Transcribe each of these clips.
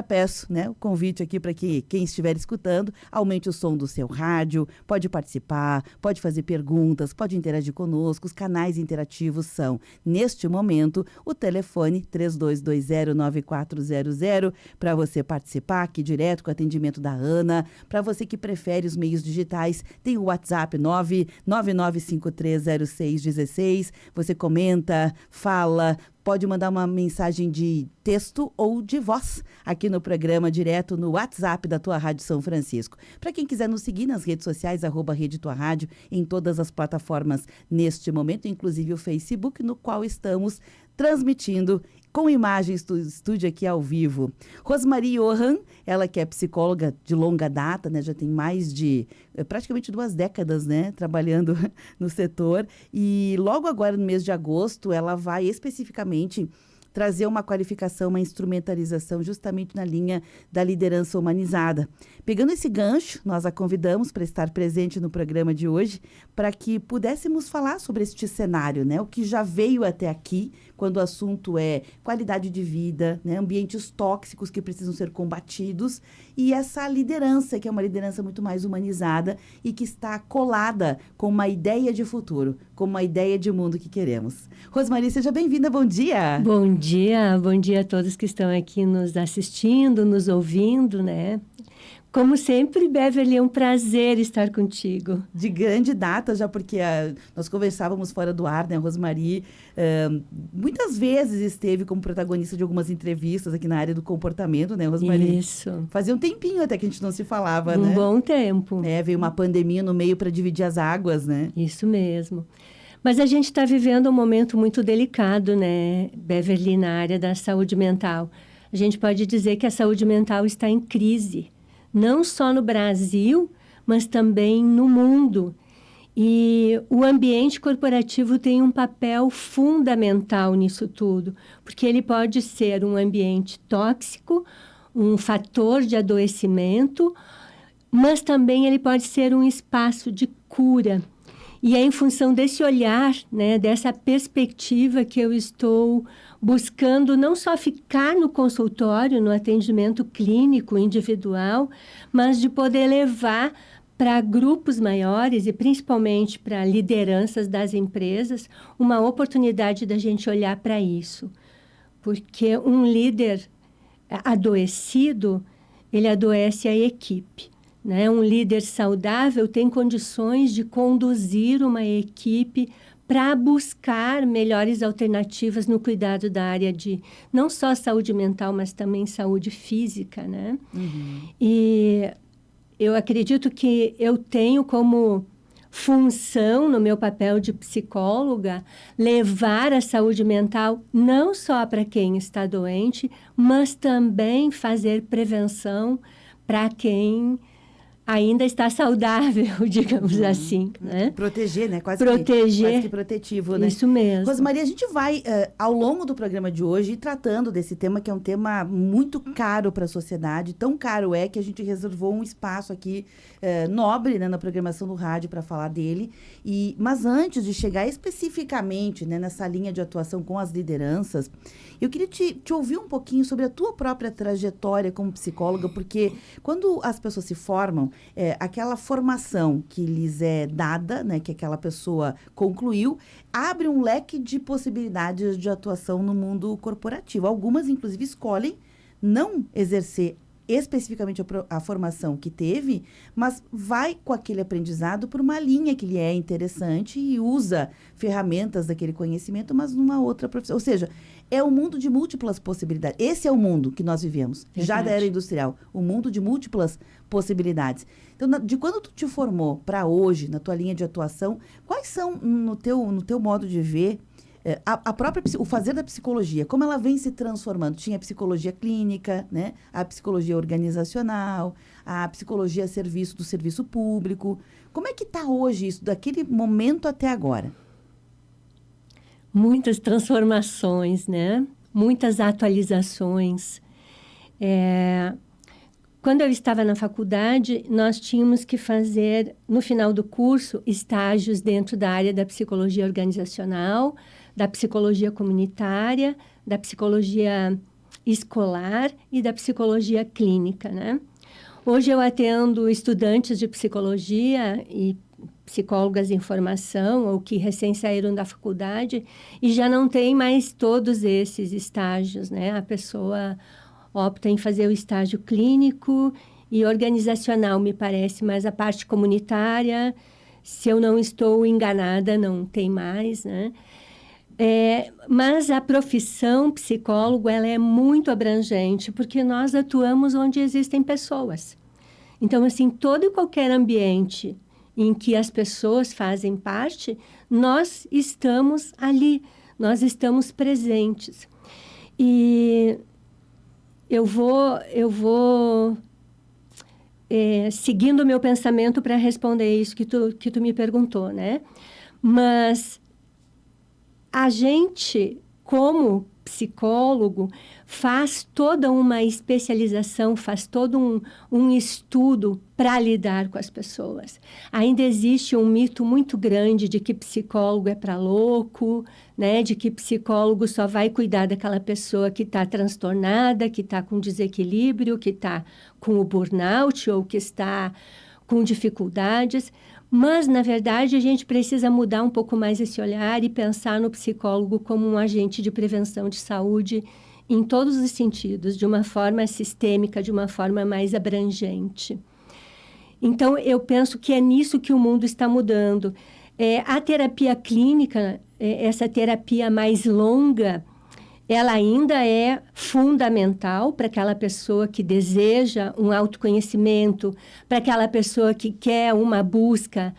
já peço, né, o convite aqui para que quem estiver escutando aumente o som do seu rádio, pode participar, pode fazer perguntas, pode interagir conosco. Os canais interativos são, neste momento, o telefone 3220-9400 para você participar aqui direto com o atendimento da Ana. Para você que prefere os meios digitais, tem o WhatsApp 999530616. Você comenta, fala, pode mandar uma mensagem de texto ou de voz aqui no programa, direto no WhatsApp da Tua Rádio São Francisco. Para quem quiser nos seguir nas redes sociais, @Rede Tua Rádio, em todas as plataformas neste momento, inclusive o Facebook, no qual estamos transmitindo com imagens do estúdio aqui ao vivo. Rosmarie Johan, ela que é psicóloga de longa data, né, já tem mais de praticamente 2 décadas, né, trabalhando no setor, e logo agora no mês de agosto ela vai especificamente trazer uma qualificação, uma instrumentalização justamente na linha da liderança humanizada. Pegando esse gancho, nós a convidamos para estar presente no programa de hoje, para que pudéssemos falar sobre este cenário, né? O que já veio até aqui, quando o assunto é qualidade de vida, né? Ambientes tóxicos que precisam ser combatidos, e essa liderança, que é uma liderança muito mais humanizada e que está colada com uma ideia de futuro, com uma ideia de mundo que queremos. Rosmarie, seja bem-vinda, bom dia! Bom dia a todos que estão aqui nos assistindo, nos ouvindo, né? Como sempre, Beverly, é um prazer estar contigo. De grande data, já porque nós conversávamos fora do ar, né? A Rosmarie muitas vezes esteve como protagonista de algumas entrevistas aqui na área do comportamento, né, Rosmarie? Isso. Fazia um tempinho até que a gente não se falava, né? Um bom tempo. Veio uma pandemia no meio para dividir as águas, né? Isso mesmo. Mas a gente está vivendo um momento muito delicado, né, Beverly, na área da saúde mental. A gente pode dizer que a saúde mental está em crise, não só no Brasil, mas também no mundo. E o ambiente corporativo tem um papel fundamental nisso tudo, porque ele pode ser um ambiente tóxico, um fator de adoecimento, mas também ele pode ser um espaço de cura. E é em função desse olhar, né, dessa perspectiva que eu estou buscando não só ficar no consultório, no atendimento clínico individual, mas de poder levar para grupos maiores e principalmente para lideranças das empresas uma oportunidade da gente olhar para isso. Porque um líder adoecido, ele adoece a equipe. Né? Um líder saudável tem condições de conduzir uma equipe para buscar melhores alternativas no cuidado da área de não só saúde mental, mas também saúde física, né? Uhum. E eu acredito que eu tenho como função, no meu papel de psicóloga, levar a saúde mental não só para quem está doente, mas também fazer prevenção para quem ainda está saudável, digamos assim, né? Proteger, né? Quase que protetivo, né? Isso mesmo. Rosmarie, a gente vai, ao longo do programa de hoje, ir tratando desse tema, que é um tema muito caro para a sociedade. Tão caro é que a gente reservou um espaço aqui nobre, né, na programação do rádio para falar dele. Mas antes de chegar especificamente, né, nessa linha de atuação com as lideranças, eu queria te ouvir um pouquinho sobre a tua própria trajetória como psicóloga, porque quando as pessoas se formam, aquela formação que lhes é dada, né, que aquela pessoa concluiu, abre um leque de possibilidades de atuação no mundo corporativo. Algumas, inclusive, escolhem não exercer especificamente a formação que teve, mas vai com aquele aprendizado por uma linha que lhe é interessante e usa ferramentas daquele conhecimento, mas numa outra profissão. Ou seja, é um mundo de múltiplas possibilidades. Esse é o mundo que nós vivemos, já da era industrial. O mundo de múltiplas possibilidades. Então, de quando tu te formou para hoje, na tua linha de atuação, quais são, no teu modo de ver, o fazer da psicologia, como ela vem se transformando? Tinha a psicologia clínica, né? A psicologia organizacional, a psicologia do serviço público. Como é que está hoje isso, daquele momento até agora? Muitas transformações, né? Muitas atualizações. Quando eu estava na faculdade, nós tínhamos que fazer, no final do curso, estágios dentro da área da psicologia organizacional, da psicologia comunitária, da psicologia escolar e da psicologia clínica, né? Hoje eu atendo estudantes de psicologia e psicólogas em formação ou que recém saíram da faculdade e já não tem mais todos esses estágios, né? A pessoa opta em fazer o estágio clínico e organizacional, me parece, mas a parte comunitária, se eu não estou enganada, não tem mais, né? Mas a profissão psicólogo, ela é muito abrangente, porque nós atuamos onde existem pessoas. Então, assim, todo e qualquer ambiente em que as pessoas fazem parte, nós estamos ali, nós estamos presentes. E eu vou seguindo o meu pensamento para responder isso que tu me perguntou, né? Mas a gente, como psicólogo, faz toda uma especialização, faz todo um estudo para lidar com as pessoas. Ainda existe um mito muito grande de que psicólogo é para louco, né? De que psicólogo só vai cuidar daquela pessoa que está transtornada, que está com desequilíbrio, que está com o burnout ou que está com dificuldades. Mas, na verdade, a gente precisa mudar um pouco mais esse olhar e pensar no psicólogo como um agente de prevenção de saúde em todos os sentidos, de uma forma sistêmica, de uma forma mais abrangente. Então, eu penso que é nisso que o mundo está mudando. A terapia clínica, essa terapia mais longa, ela ainda é fundamental para aquela pessoa que deseja um autoconhecimento, para aquela pessoa que quer uma busca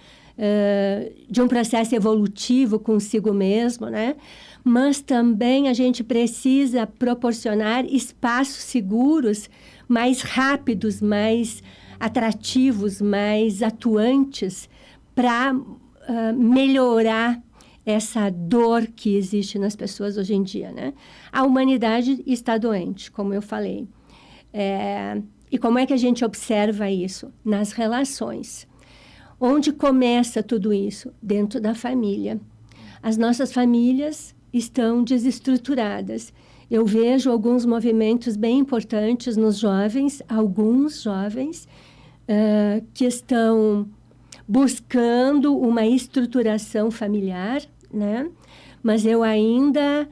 de um processo evolutivo consigo mesmo, né? Mas também a gente precisa proporcionar espaços seguros, mais rápidos, mais atrativos, mais atuantes, para melhorar essa dor que existe nas pessoas hoje em dia, né? A humanidade está doente, como eu falei. E como é que a gente observa isso? Nas relações. Onde começa tudo isso? Dentro da família. As nossas famílias estão desestruturadas. Eu vejo alguns movimentos bem importantes nos jovens, alguns jovens, que estão buscando uma estruturação familiar, né? Mas eu ainda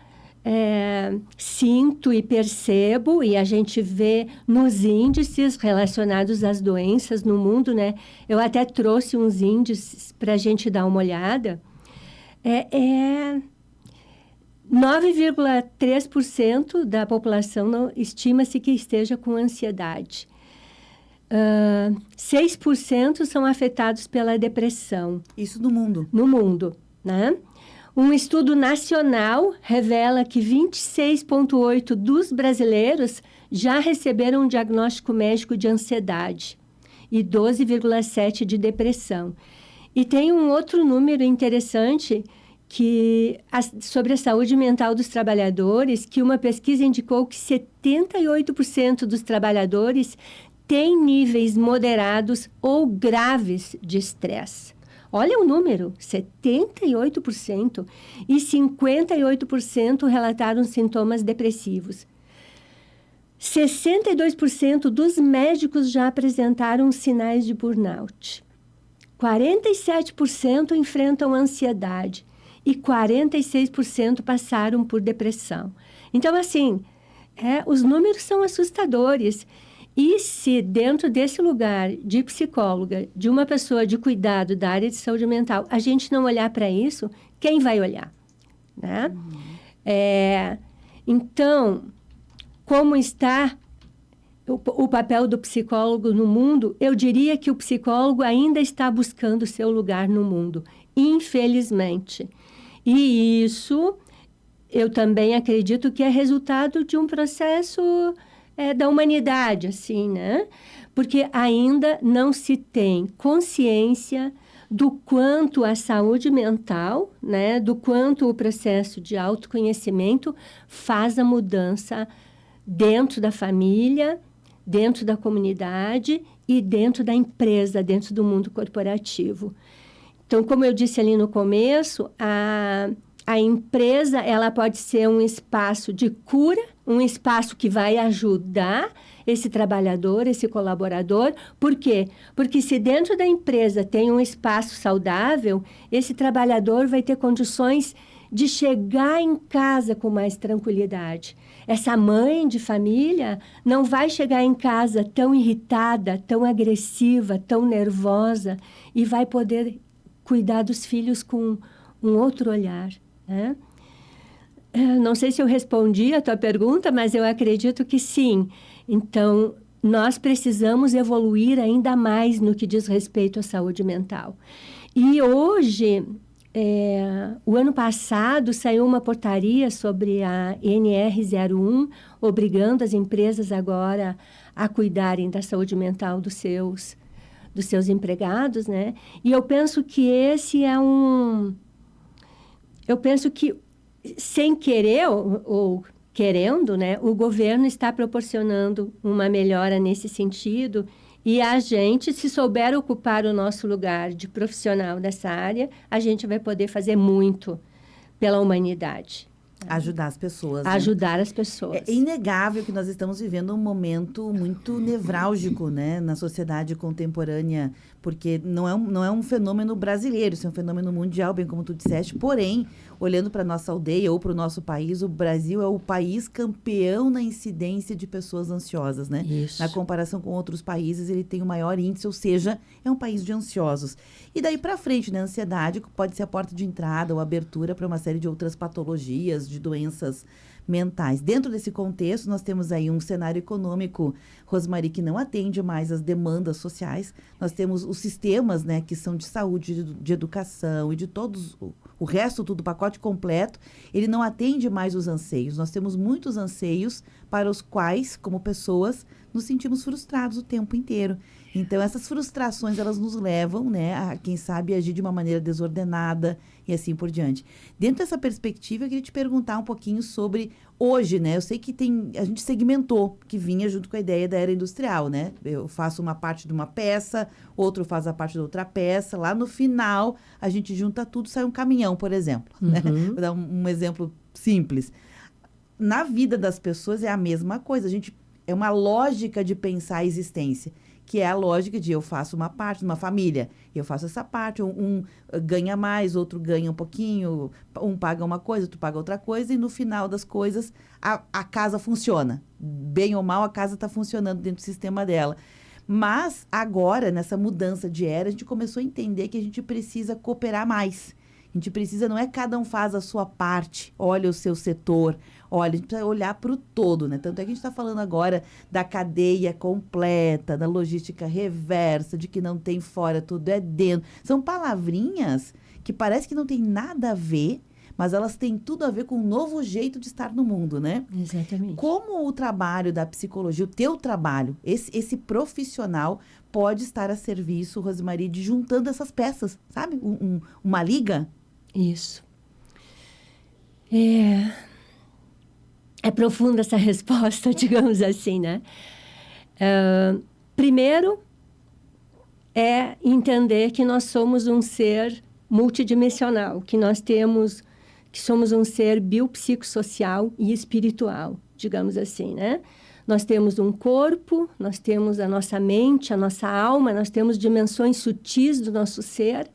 sinto e percebo, e a gente vê nos índices relacionados às doenças no mundo, né? Eu até trouxe uns índices para a gente dar uma olhada. 9,3% da população estima-se que esteja com ansiedade. 6% são afetados pela depressão. Isso no mundo? No mundo, né? Um estudo nacional revela que 26,8% dos brasileiros já receberam um diagnóstico médico de ansiedade e 12,7% de depressão. E tem um outro número interessante sobre a saúde mental dos trabalhadores, que uma pesquisa indicou que 78% dos trabalhadores têm níveis moderados ou graves de estresse. Olha o número, 78%. E 58% relataram sintomas depressivos. 62% dos médicos já apresentaram sinais de burnout. 47% enfrentam ansiedade. E 46% passaram por depressão. Então, assim, os números são assustadores. E se dentro desse lugar de psicóloga, de uma pessoa de cuidado da área de saúde mental, a gente não olhar para isso, quem vai olhar? Né? Então, como está o papel do psicólogo no mundo? Eu diria que o psicólogo ainda está buscando seu lugar no mundo, infelizmente. E isso, eu também acredito que é resultado de um processo da humanidade, assim, né? Porque ainda não se tem consciência do quanto a saúde mental, né? Do quanto o processo de autoconhecimento faz a mudança dentro da família, dentro da comunidade e dentro da empresa, dentro do mundo corporativo. Então, como eu disse ali no começo, a empresa ela pode ser um espaço de cura um espaço que vai ajudar esse trabalhador, esse colaborador. Por quê? Porque se dentro da empresa tem um espaço saudável, esse trabalhador vai ter condições de chegar em casa com mais tranquilidade. Essa mãe de família não vai chegar em casa tão irritada, tão agressiva, tão nervosa, e vai poder cuidar dos filhos com um outro olhar, né? Não sei se eu respondi a tua pergunta, mas eu acredito que sim. Então, nós precisamos evoluir ainda mais no que diz respeito à saúde mental. E hoje, o ano passado, saiu uma portaria sobre a NR01, obrigando as empresas agora a cuidarem da saúde mental dos seus empregados, né? E eu penso que esse é Eu penso que, sem querer ou querendo, né, o governo está proporcionando uma melhora nesse sentido, e a gente, se souber ocupar o nosso lugar de profissional dessa área, a gente vai poder fazer muito pela humanidade. Ajudar as pessoas. Ajudar as pessoas. É inegável que nós estamos vivendo um momento muito nevrálgico, né, na sociedade contemporânea, porque não é um fenômeno brasileiro, isso é um fenômeno mundial, bem como tu disseste. Porém, olhando para a nossa aldeia ou para o nosso país, o Brasil é o país campeão na incidência de pessoas ansiosas, né? Isso. Na comparação com outros países, ele tem o maior índice, ou seja, é um país de ansiosos. E daí para frente, né, a ansiedade pode ser a porta de entrada ou abertura para uma série de outras patologias, de doenças mentais. Dentro desse contexto, nós temos aí um cenário econômico, Rosmary, que não atende mais às demandas sociais. Nós temos os sistemas, né, que são de saúde, de educação e de todos, o resto, tudo, o pacote completo, ele não atende mais os anseios. Nós temos muitos anseios para os quais, como pessoas, nos sentimos frustrados o tempo inteiro. Então, essas frustrações, elas nos levam, né, a, quem sabe, agir de uma maneira desordenada e assim por diante. Dentro dessa perspectiva, eu queria te perguntar um pouquinho sobre hoje, né? Eu sei que a gente segmentou, que vinha junto com a ideia da era industrial, né? Eu faço uma parte de uma peça, outro faz a parte de outra peça. Lá no final, a gente junta tudo, sai um caminhão, por exemplo. Né? Vou dar um exemplo simples. Na vida das pessoas é a mesma coisa. É uma lógica de pensar a existência, que é a lógica de eu faço uma parte de uma família, eu faço essa parte, um ganha mais, outro ganha um pouquinho, um paga uma coisa, outro paga outra coisa, e no final das coisas a casa funciona. Bem ou mal, a casa está funcionando dentro do sistema dela. Mas agora, nessa mudança de era, a gente começou a entender que a gente precisa cooperar mais. A gente precisa, não é cada um faz a sua parte, olha o seu setor, olha, a gente precisa olhar para o todo, né? Tanto é que a gente está falando agora da cadeia completa, da logística reversa, de que não tem fora, tudo é dentro. São palavrinhas que parece que não tem nada a ver, mas elas têm tudo a ver com um novo jeito de estar no mundo, né? Exatamente. Como o trabalho da psicologia, o teu trabalho, esse profissional pode estar a serviço, Rosmary, de juntando essas peças, sabe? Uma liga? Isso. É profunda essa resposta, digamos assim, né? Primeiro, é entender que nós somos um ser multidimensional, que somos um ser biopsicossocial e espiritual, digamos assim, né? Nós temos um corpo, nós temos a nossa mente, a nossa alma, nós temos dimensões sutis do nosso ser.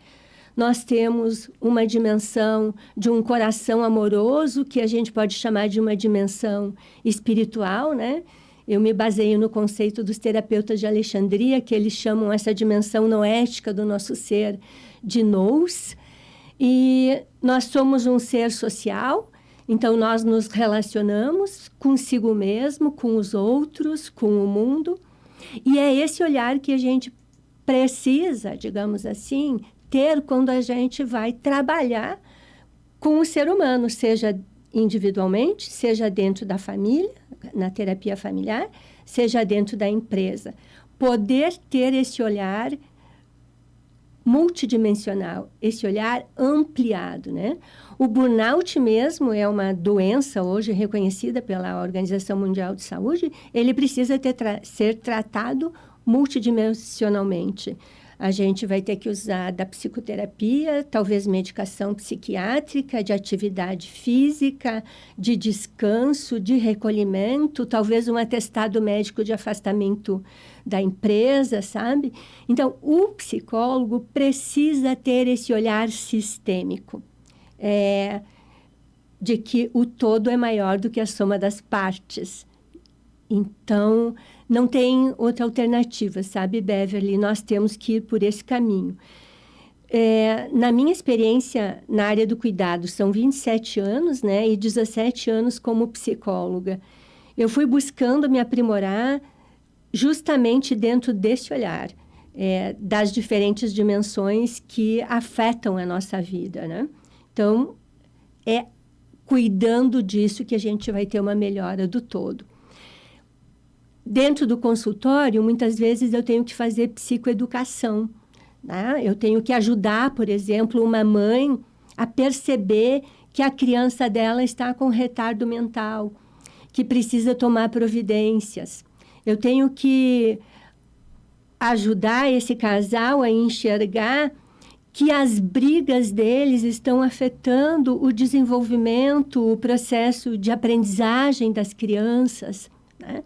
Nós temos uma dimensão de um coração amoroso, que a gente pode chamar de uma dimensão espiritual, né? Eu me baseio no conceito dos terapeutas de Alexandria, que eles chamam essa dimensão noética do nosso ser de nous. E nós somos um ser social, então nós nos relacionamos consigo mesmo, com os outros, com o mundo. E é esse olhar que a gente precisa, digamos assim, ter quando a gente vai trabalhar com o ser humano, seja individualmente, seja dentro da família, na terapia familiar, seja dentro da empresa. Poder ter esse olhar multidimensional, esse olhar ampliado, né? O burnout mesmo é uma doença hoje reconhecida pela Organização Mundial de Saúde, ele precisa ser tratado multidimensionalmente. A gente vai ter que usar da psicoterapia, talvez medicação psiquiátrica, de atividade física, de descanso, de recolhimento, talvez um atestado médico de afastamento da empresa, sabe? Então, o psicólogo precisa ter esse olhar sistêmico, de que o todo é maior do que a soma das partes. Então, não tem outra alternativa, sabe, Beverly? Nós temos que ir por esse caminho. Na minha experiência na área do cuidado, são 27 anos, né? E 17 anos como psicóloga. Eu fui buscando me aprimorar justamente dentro desse olhar, das diferentes dimensões que afetam a nossa vida, né? Então, é cuidando disso que a gente vai ter uma melhora do todo. Dentro do consultório, muitas vezes eu tenho que fazer psicoeducação, né? Eu tenho que ajudar, por exemplo, uma mãe a perceber que a criança dela está com retardo mental, que precisa tomar providências. Eu tenho que ajudar esse casal a enxergar que as brigas deles estão afetando o desenvolvimento, o processo de aprendizagem das crianças, né?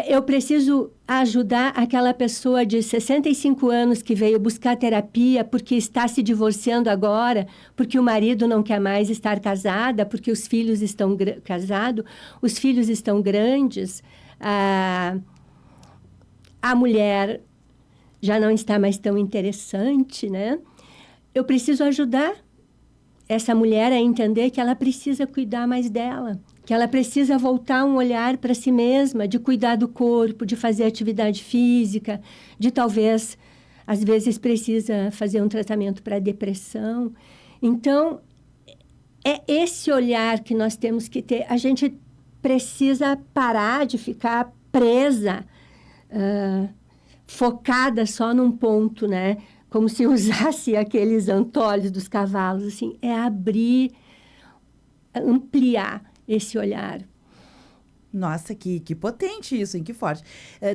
Eu preciso ajudar aquela pessoa de 65 anos que veio buscar terapia porque está se divorciando agora, porque o marido não quer mais estar casada, porque os filhos estão casados, os filhos estão grandes, a mulher já não está mais tão interessante, né? Eu preciso ajudar essa mulher a entender que ela precisa cuidar mais dela, que ela precisa voltar um olhar para si mesma, de cuidar do corpo, de fazer atividade física, de talvez, às vezes, precisa fazer um tratamento para depressão. Então, é esse olhar que nós temos que ter. A gente precisa parar de ficar presa, focada só num ponto, né? Como se usasse aqueles antolhos dos cavalos, assim, abrir, ampliar esse olhar. Nossa, que potente isso, hein? Que forte.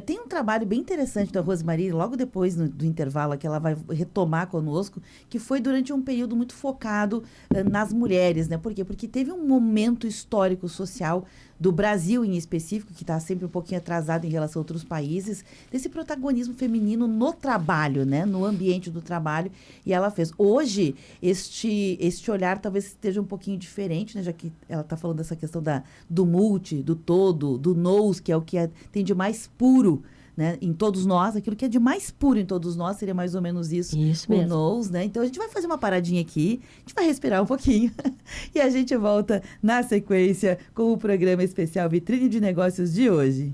Tem um trabalho bem interessante da Rosemarie, logo depois do intervalo, que ela vai retomar conosco, que foi durante um período muito focado nas mulheres, né? Por quê? Porque teve um momento histórico social do Brasil em específico, que está sempre um pouquinho atrasado em relação a outros países, desse protagonismo feminino no trabalho, né? No ambiente do trabalho, e ela fez. Hoje, este olhar talvez esteja um pouquinho diferente, né? Já que ela está falando dessa questão do multi, do todo, do nous, que é o que tem de mais puro, né, em todos nós. Aquilo que é de mais puro em todos nós seria mais ou menos isso mesmo. Nous, né? Então a gente vai fazer uma paradinha aqui, a gente vai respirar um pouquinho e a gente volta na sequência com o programa especial Vitrine de Negócios de hoje.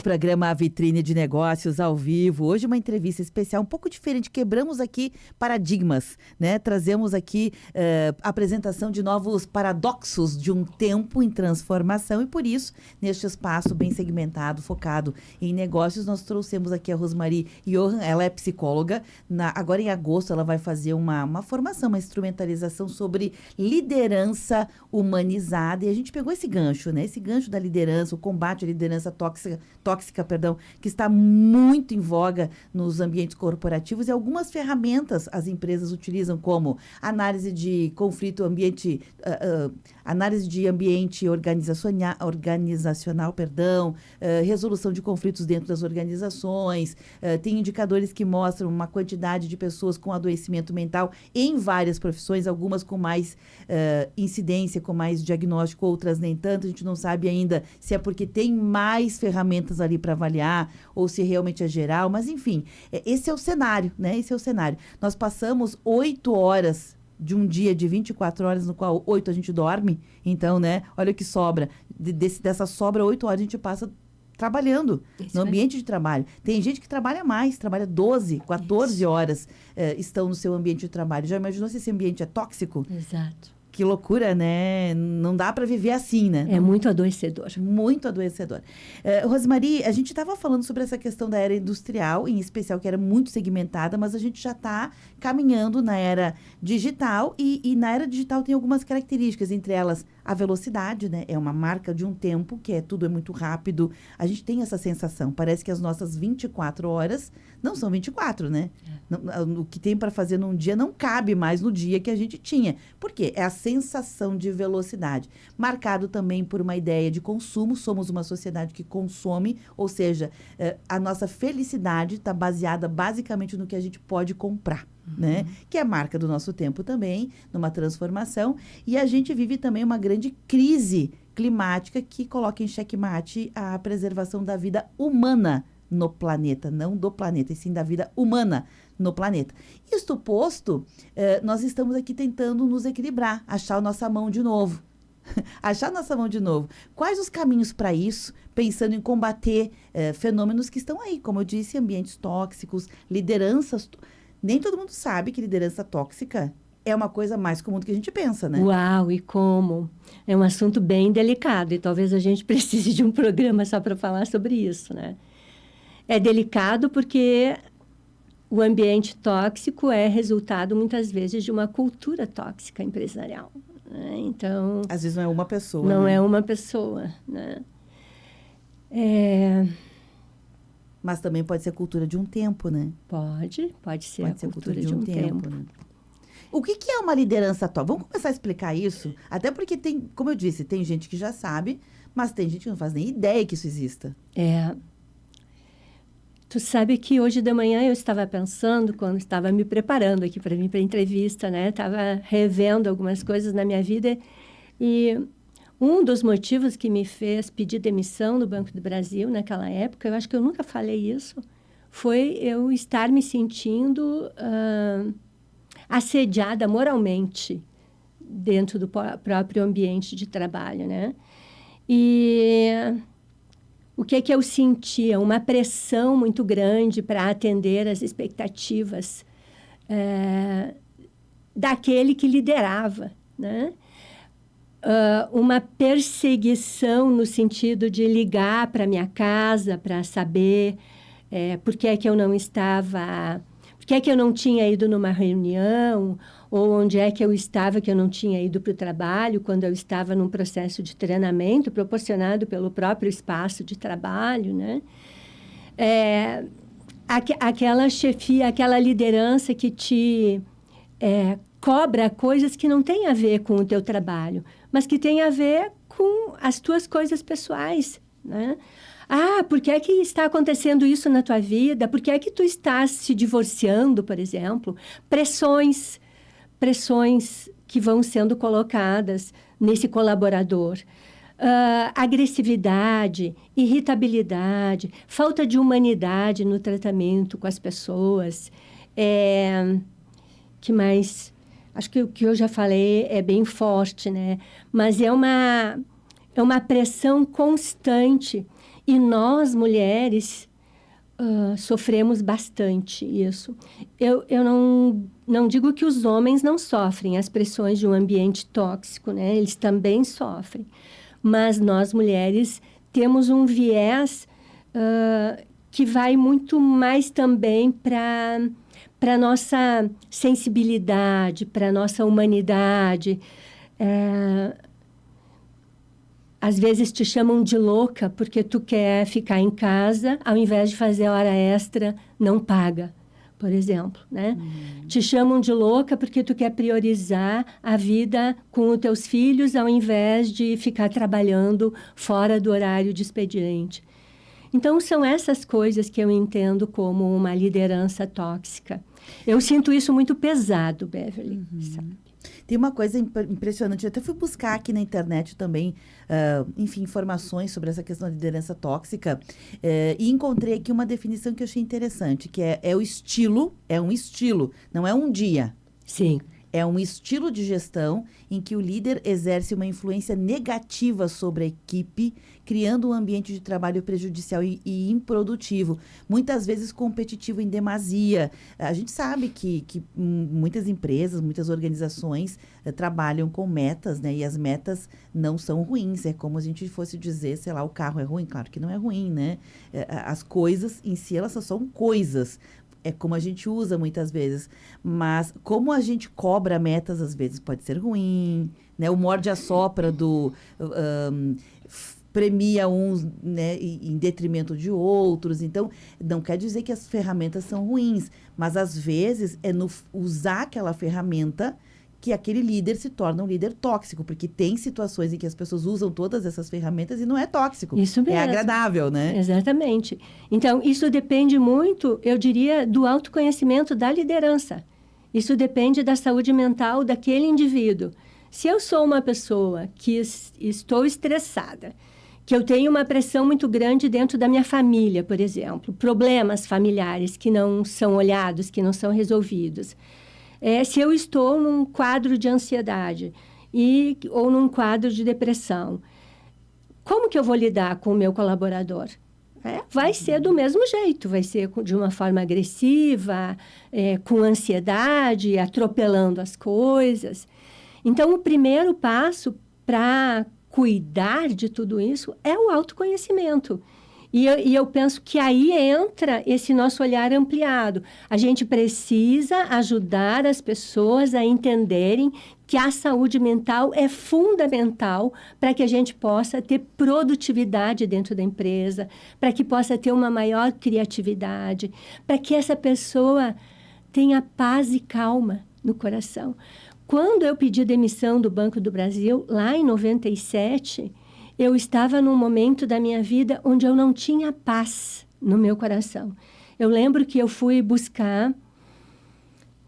programa Vitrine de Negócios ao vivo. Hoje uma entrevista especial, um pouco diferente. Quebramos aqui paradigmas, né? Trazemos aqui a apresentação de novos paradoxos de um tempo em transformação e por isso, neste espaço bem segmentado, focado em negócios, nós trouxemos aqui a Rosemarie Johan. Ela é psicóloga. Agora em agosto ela vai fazer uma formação, uma instrumentalização sobre liderança humanizada. E a gente pegou esse gancho, né? Esse gancho da liderança, o combate à liderança tóxica, que está muito em voga nos ambientes corporativos e algumas ferramentas as empresas utilizam como análise de conflito análise de ambiente organizacional, resolução de conflitos dentro das organizações, tem indicadores que mostram uma quantidade de pessoas com adoecimento mental em várias profissões, algumas com mais incidência, com mais diagnóstico, outras nem tanto. A gente não sabe ainda se é porque tem mais ferramentas ali para avaliar ou se realmente é geral, mas enfim, esse é o cenário, né? Esse é o cenário. Nós passamos 8 horas de um dia de 24 horas, no qual 8 a gente dorme, então, né? Olha o que sobra. Dessa sobra, 8 horas a gente passa trabalhando no ambiente de trabalho. Tem gente que trabalha mais, trabalha 12, 14 horas estão no seu ambiente de trabalho. Já imaginou se esse ambiente é tóxico? Exato. Que loucura, né? Não dá para viver assim, né? É muito adoecedor. Muito adoecedor. Rosemarie, a gente estava falando sobre essa questão da era industrial, em especial, que era muito segmentada, mas a gente já está caminhando na era digital e na era digital tem algumas características, entre elas a velocidade, né? É uma marca de um tempo, tudo é muito rápido. A gente tem essa sensação, parece que as nossas 24 horas não são 24, né? O que tem para fazer num dia não cabe mais no dia que a gente tinha. Por quê? É a sensação de velocidade. Marcado também por uma ideia de consumo. Somos uma sociedade que consome, ou seja, a nossa felicidade está baseada basicamente no que a gente pode comprar. Né? Que é a marca do nosso tempo também, numa transformação. E a gente vive também uma grande crise climática que coloca em xeque-mate a preservação da vida humana no planeta, não do planeta, e sim da vida humana no planeta. Isto posto, nós estamos aqui tentando nos equilibrar, achar a nossa mão de novo. Achar nossa mão de novo. Quais os caminhos para isso? Pensando em combater fenômenos que estão aí, como eu disse, ambientes tóxicos, lideranças. Nem todo mundo sabe que liderança tóxica é uma coisa mais comum do que a gente pensa, né? Uau, e como? É um assunto bem delicado e talvez a gente precise de um programa só para falar sobre isso, né? É delicado porque o ambiente tóxico é resultado, muitas vezes, de uma cultura tóxica empresarial, né? Então... Às vezes não é uma pessoa, Não né? é uma pessoa, né? Mas também pode ser a cultura de um tempo, né? Pode ser a cultura de um tempo. Né? O que é uma liderança tóxica? Vamos começar a explicar isso? Até porque tem, como eu disse, tem gente que já sabe, mas tem gente que não faz nem ideia que isso exista. Tu sabe que hoje de manhã eu estava pensando, quando estava me preparando aqui para vir para a entrevista, né? Estava revendo algumas coisas na minha vida e um dos motivos que me fez pedir demissão do Banco do Brasil naquela época, eu acho que eu nunca falei isso, foi eu estar me sentindo assediada moralmente dentro do próprio ambiente de trabalho, né? E o que é que eu sentia? Uma pressão muito grande para atender às expectativas daquele que liderava, né? Uma perseguição no sentido de ligar para minha casa para saber por que é que eu não estava, por que é que eu não tinha ido numa reunião, ou onde é que eu estava que eu não tinha ido para o trabalho, quando eu estava num processo de treinamento proporcionado pelo próprio espaço de trabalho, né? Aquela chefia, aquela liderança que te cobra coisas que não têm a ver com o teu trabalho, mas que têm a ver com as tuas coisas pessoais, né? Por que é que está acontecendo isso na tua vida? Por que é que tu estás se divorciando, por exemplo? Pressões que vão sendo colocadas nesse colaborador. Agressividade, irritabilidade, falta de humanidade no tratamento com as pessoas. Que mais? Acho que o que eu já falei é bem forte, né? Mas é uma pressão constante E nós, mulheres, sofremos bastante isso. Eu não digo que os homens não sofrem as pressões de um ambiente tóxico, né? Eles também sofrem. Mas nós, mulheres, temos um viés que vai muito mais também para a nossa sensibilidade, para a nossa humanidade. Às vezes te chamam de louca porque tu quer ficar em casa, ao invés de fazer hora extra, não paga, por exemplo, né? Te chamam de louca porque tu quer priorizar a vida com os teus filhos, ao invés de ficar trabalhando fora do horário de expediente. Então, são essas coisas que eu entendo como uma liderança tóxica. Eu sinto isso muito pesado, Beverly, sabe? Tem uma coisa impressionante, eu até fui buscar aqui na internet também, enfim, informações sobre essa questão da liderança tóxica, e encontrei aqui uma definição que eu achei interessante, que é o estilo, é um estilo, não é um dia. Sim. É um estilo de gestão em que o líder exerce uma influência negativa sobre a equipe, criando um ambiente de trabalho prejudicial e improdutivo, muitas vezes competitivo em demasia. A gente sabe que muitas empresas, muitas organizações trabalham com metas, né? E as metas não são ruins. É como se a gente fosse dizer, sei lá, o carro é ruim. Claro que não é ruim, né? As coisas em si, elas só são coisas. É como a gente usa muitas vezes. Mas como a gente cobra metas, às vezes pode ser ruim, né? O morde-a-sopra do... premia uns, né, em detrimento de outros. Então, não quer dizer que as ferramentas são ruins, mas às vezes é no usar aquela ferramenta que aquele líder se torna um líder tóxico, porque tem situações em que as pessoas usam todas essas ferramentas e não é tóxico. Isso mesmo. É agradável, né? Exatamente. Então, isso depende muito, eu diria, do autoconhecimento da liderança. Isso depende da saúde mental daquele indivíduo. Se eu sou uma pessoa que estou estressada, que eu tenho uma pressão muito grande dentro da minha família, por exemplo, problemas familiares que não são olhados, que não são resolvidos. Se eu estou num quadro de ansiedade ou num quadro de depressão, como que eu vou lidar com o meu colaborador? Vai ser do mesmo jeito, vai ser de uma forma agressiva, com ansiedade, atropelando as coisas. Então, o primeiro passo para cuidar de tudo isso é o autoconhecimento. E eu penso que aí entra esse nosso olhar ampliado. A gente precisa ajudar as pessoas a entenderem que a saúde mental é fundamental para que a gente possa ter produtividade dentro da empresa, para que possa ter uma maior criatividade, para que essa pessoa tenha paz e calma no coração. Quando eu pedi demissão do Banco do Brasil, lá em 97, eu estava num momento da minha vida onde eu não tinha paz no meu coração. Eu lembro que eu fui buscar,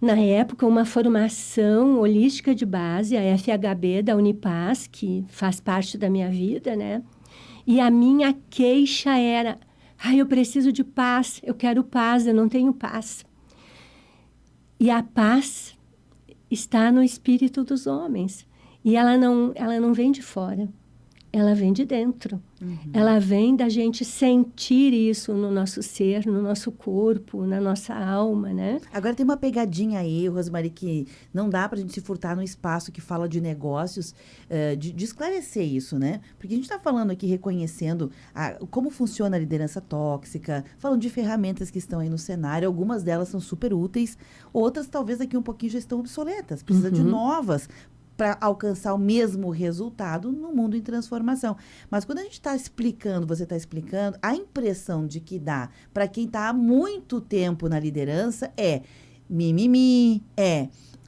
na época, uma formação holística de base, a FHB da Unipaz, que faz parte da minha vida, né? E a minha queixa era, eu preciso de paz, eu quero paz, eu não tenho paz. E a paz está no espírito dos homens. E ela não vem de fora. Ela vem de dentro. Ela vem da gente sentir isso no nosso ser, no nosso corpo, na nossa alma, né? Agora tem uma pegadinha aí, Rosemarie, que não dá pra gente se furtar num espaço que fala de negócios, de esclarecer isso, né? Porque a gente está falando aqui, reconhecendo como funciona a liderança tóxica, falando de ferramentas que estão aí no cenário, algumas delas são super úteis, outras talvez daqui um pouquinho já estão obsoletas, precisa de novas, para alcançar o mesmo resultado no mundo em transformação. Mas quando a gente está explicando, você está explicando, a impressão de que dá para quem está há muito tempo na liderança é mimimi,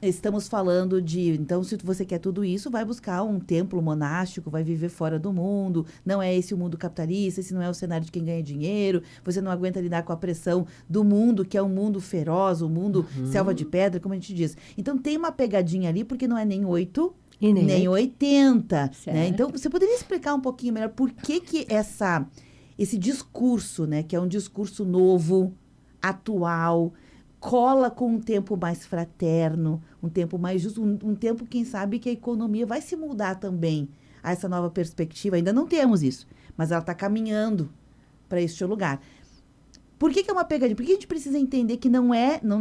estamos falando de, então, se você quer tudo isso, vai buscar um templo monástico, vai viver fora do mundo, não é esse o mundo capitalista, esse não é o cenário de quem ganha dinheiro, você não aguenta lidar com a pressão do mundo, que é um mundo feroz, um mundo selva de pedra, como a gente diz. Então, tem uma pegadinha ali, porque não é nem 8, nem 80, né? Então, você poderia explicar um pouquinho melhor por que esse discurso, né, que é um discurso novo, atual, cola com um tempo mais fraterno, um tempo mais justo, um tempo, quem sabe, que a economia vai se mudar também a essa nova perspectiva. Ainda não temos isso, mas ela está caminhando para este lugar. Por que é uma pegadinha? Porque a gente precisa entender que não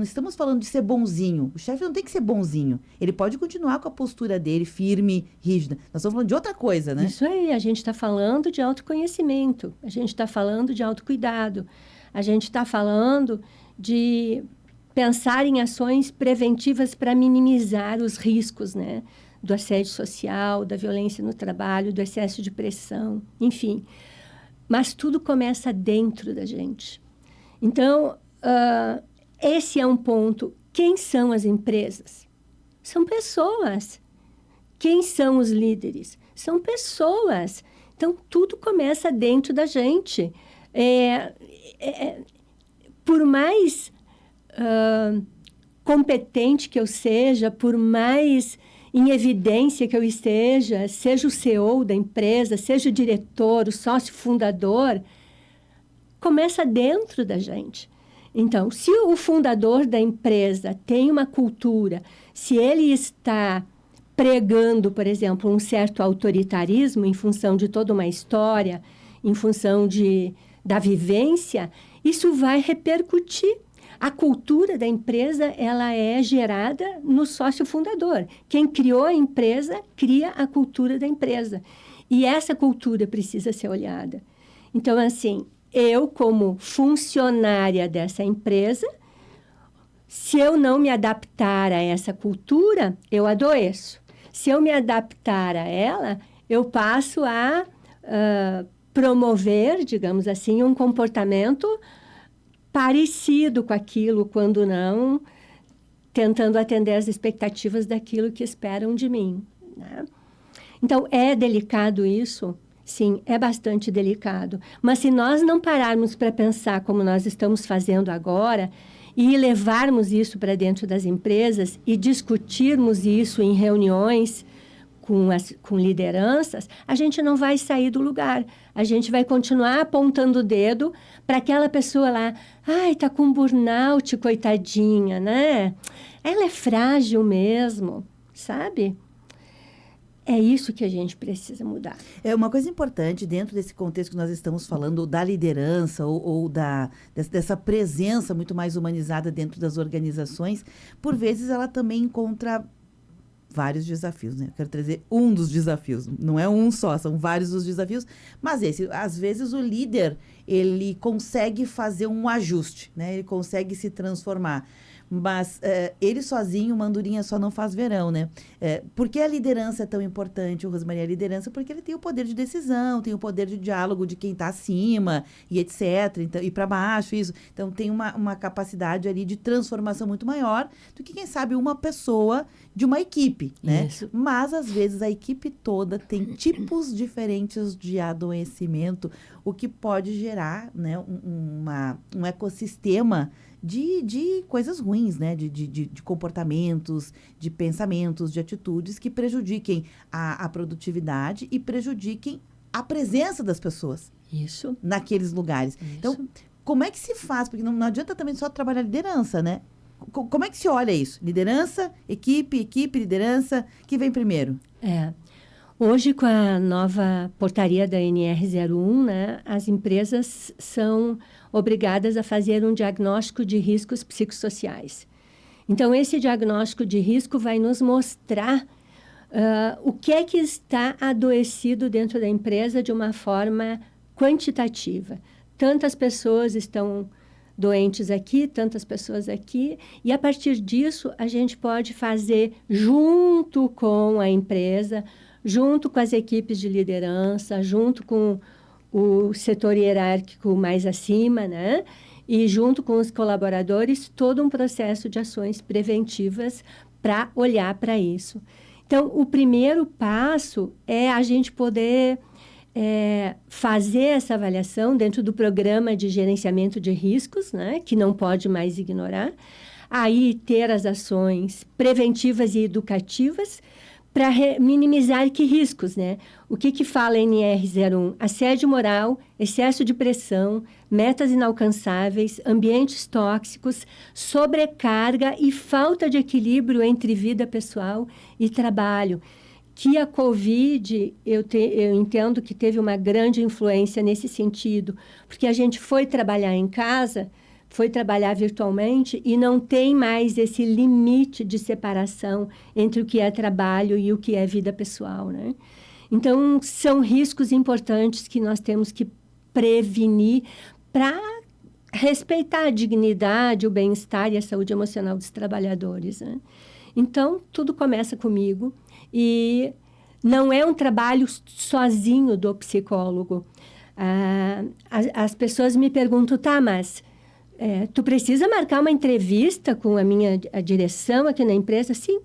estamos falando de ser bonzinho. O chefe não tem que ser bonzinho. Ele pode continuar com a postura dele, firme, rígida. Nós estamos falando de outra coisa, né? Isso aí, a gente está falando de autoconhecimento, a gente está falando de autocuidado, a gente está falando de pensar em ações preventivas para minimizar os riscos, né? Do assédio social, da violência no trabalho, do excesso de pressão, enfim. Mas tudo começa dentro da gente. Então, esse é um ponto. Quem são as empresas? São pessoas. Quem são os líderes? São pessoas. Então, tudo começa dentro da gente. Por mais competente que eu seja, por mais em evidência que eu esteja, seja o CEO da empresa, seja o diretor, o sócio fundador, começa dentro da gente. Então, se o fundador da empresa tem uma cultura, se ele está pregando, por exemplo, um certo autoritarismo em função de toda uma história, em função da vivência, isso vai repercutir. A cultura da empresa, ela é gerada no sócio fundador. Quem criou a empresa, cria a cultura da empresa. E essa cultura precisa ser olhada. Então, assim, eu, como funcionária dessa empresa, se eu não me adaptar a essa cultura, eu adoeço. Se eu me adaptar a ela, eu passo a promover, digamos assim, um comportamento parecido com aquilo, quando não tentando atender às expectativas daquilo que esperam de mim, né? Então, é delicado isso? Sim, é bastante delicado. Mas se nós não pararmos para pensar como nós estamos fazendo agora e levarmos isso para dentro das empresas e discutirmos isso em reuniões com lideranças, a gente não vai sair do lugar. A gente vai continuar apontando o dedo para aquela pessoa lá. Ai, tá com burnout, coitadinha, né? Ela é frágil mesmo, sabe? É isso que a gente precisa mudar. É uma coisa importante dentro desse contexto que nós estamos falando da liderança ou dessa presença muito mais humanizada dentro das organizações. Por vezes ela também encontra vários desafios, né? Eu quero trazer um dos desafios, não é um só, são vários os desafios, mas às vezes o líder, ele consegue fazer um ajuste, né? Ele consegue se transformar. Mas ele sozinho, mandurinha só não faz verão, né? Por que a liderança é tão importante, o Rosemarie? A liderança porque ele tem o poder de decisão, tem o poder de diálogo de quem está acima e etc. Então, e para baixo, isso. Então, tem uma capacidade ali de transformação muito maior do que, quem sabe, uma pessoa de uma equipe, né? Isso. Mas, às vezes, a equipe toda tem tipos diferentes de adoecimento, o que pode gerar, né, um ecossistema de coisas ruins, né? De comportamentos, de pensamentos, de atitudes que prejudiquem a produtividade e prejudiquem a presença das pessoas. Isso. Naqueles lugares. Isso. Então, como é que se faz? Porque não adianta também só trabalhar liderança, né? Como é que se olha isso? Liderança, equipe, liderança, que vem primeiro? Hoje, com a nova portaria da NR01, né, as empresas são obrigadas a fazer um diagnóstico de riscos psicossociais. Então, esse diagnóstico de risco vai nos mostrar o que é que está adoecido dentro da empresa de uma forma quantitativa. Tantas pessoas estão doentes aqui, tantas pessoas aqui, e a partir disso a gente pode fazer junto com a empresa, junto com as equipes de liderança, junto com o setor hierárquico mais acima, né? E junto com os colaboradores, todo um processo de ações preventivas para olhar para isso. Então, o primeiro passo é a gente poder fazer essa avaliação dentro do programa de gerenciamento de riscos, né? Que não pode mais ignorar. Aí, ter as ações preventivas e educativas para minimizar que riscos, né? O que fala a NR01? Assédio moral, excesso de pressão, metas inalcançáveis, ambientes tóxicos, sobrecarga e falta de equilíbrio entre vida pessoal e trabalho. que a Covid, eu entendo que teve uma grande influência nesse sentido, porque a gente foi trabalhar em casa, foi trabalhar virtualmente e não tem mais esse limite de separação entre o que é trabalho e o que é vida pessoal, né? Então, são riscos importantes que nós temos que prevenir para respeitar a dignidade, o bem-estar e a saúde emocional dos trabalhadores, né? Então, tudo começa comigo e não é um trabalho sozinho do psicólogo. As pessoas me perguntam, tá, mas tu precisa marcar uma entrevista com a direção aqui na empresa? Sim,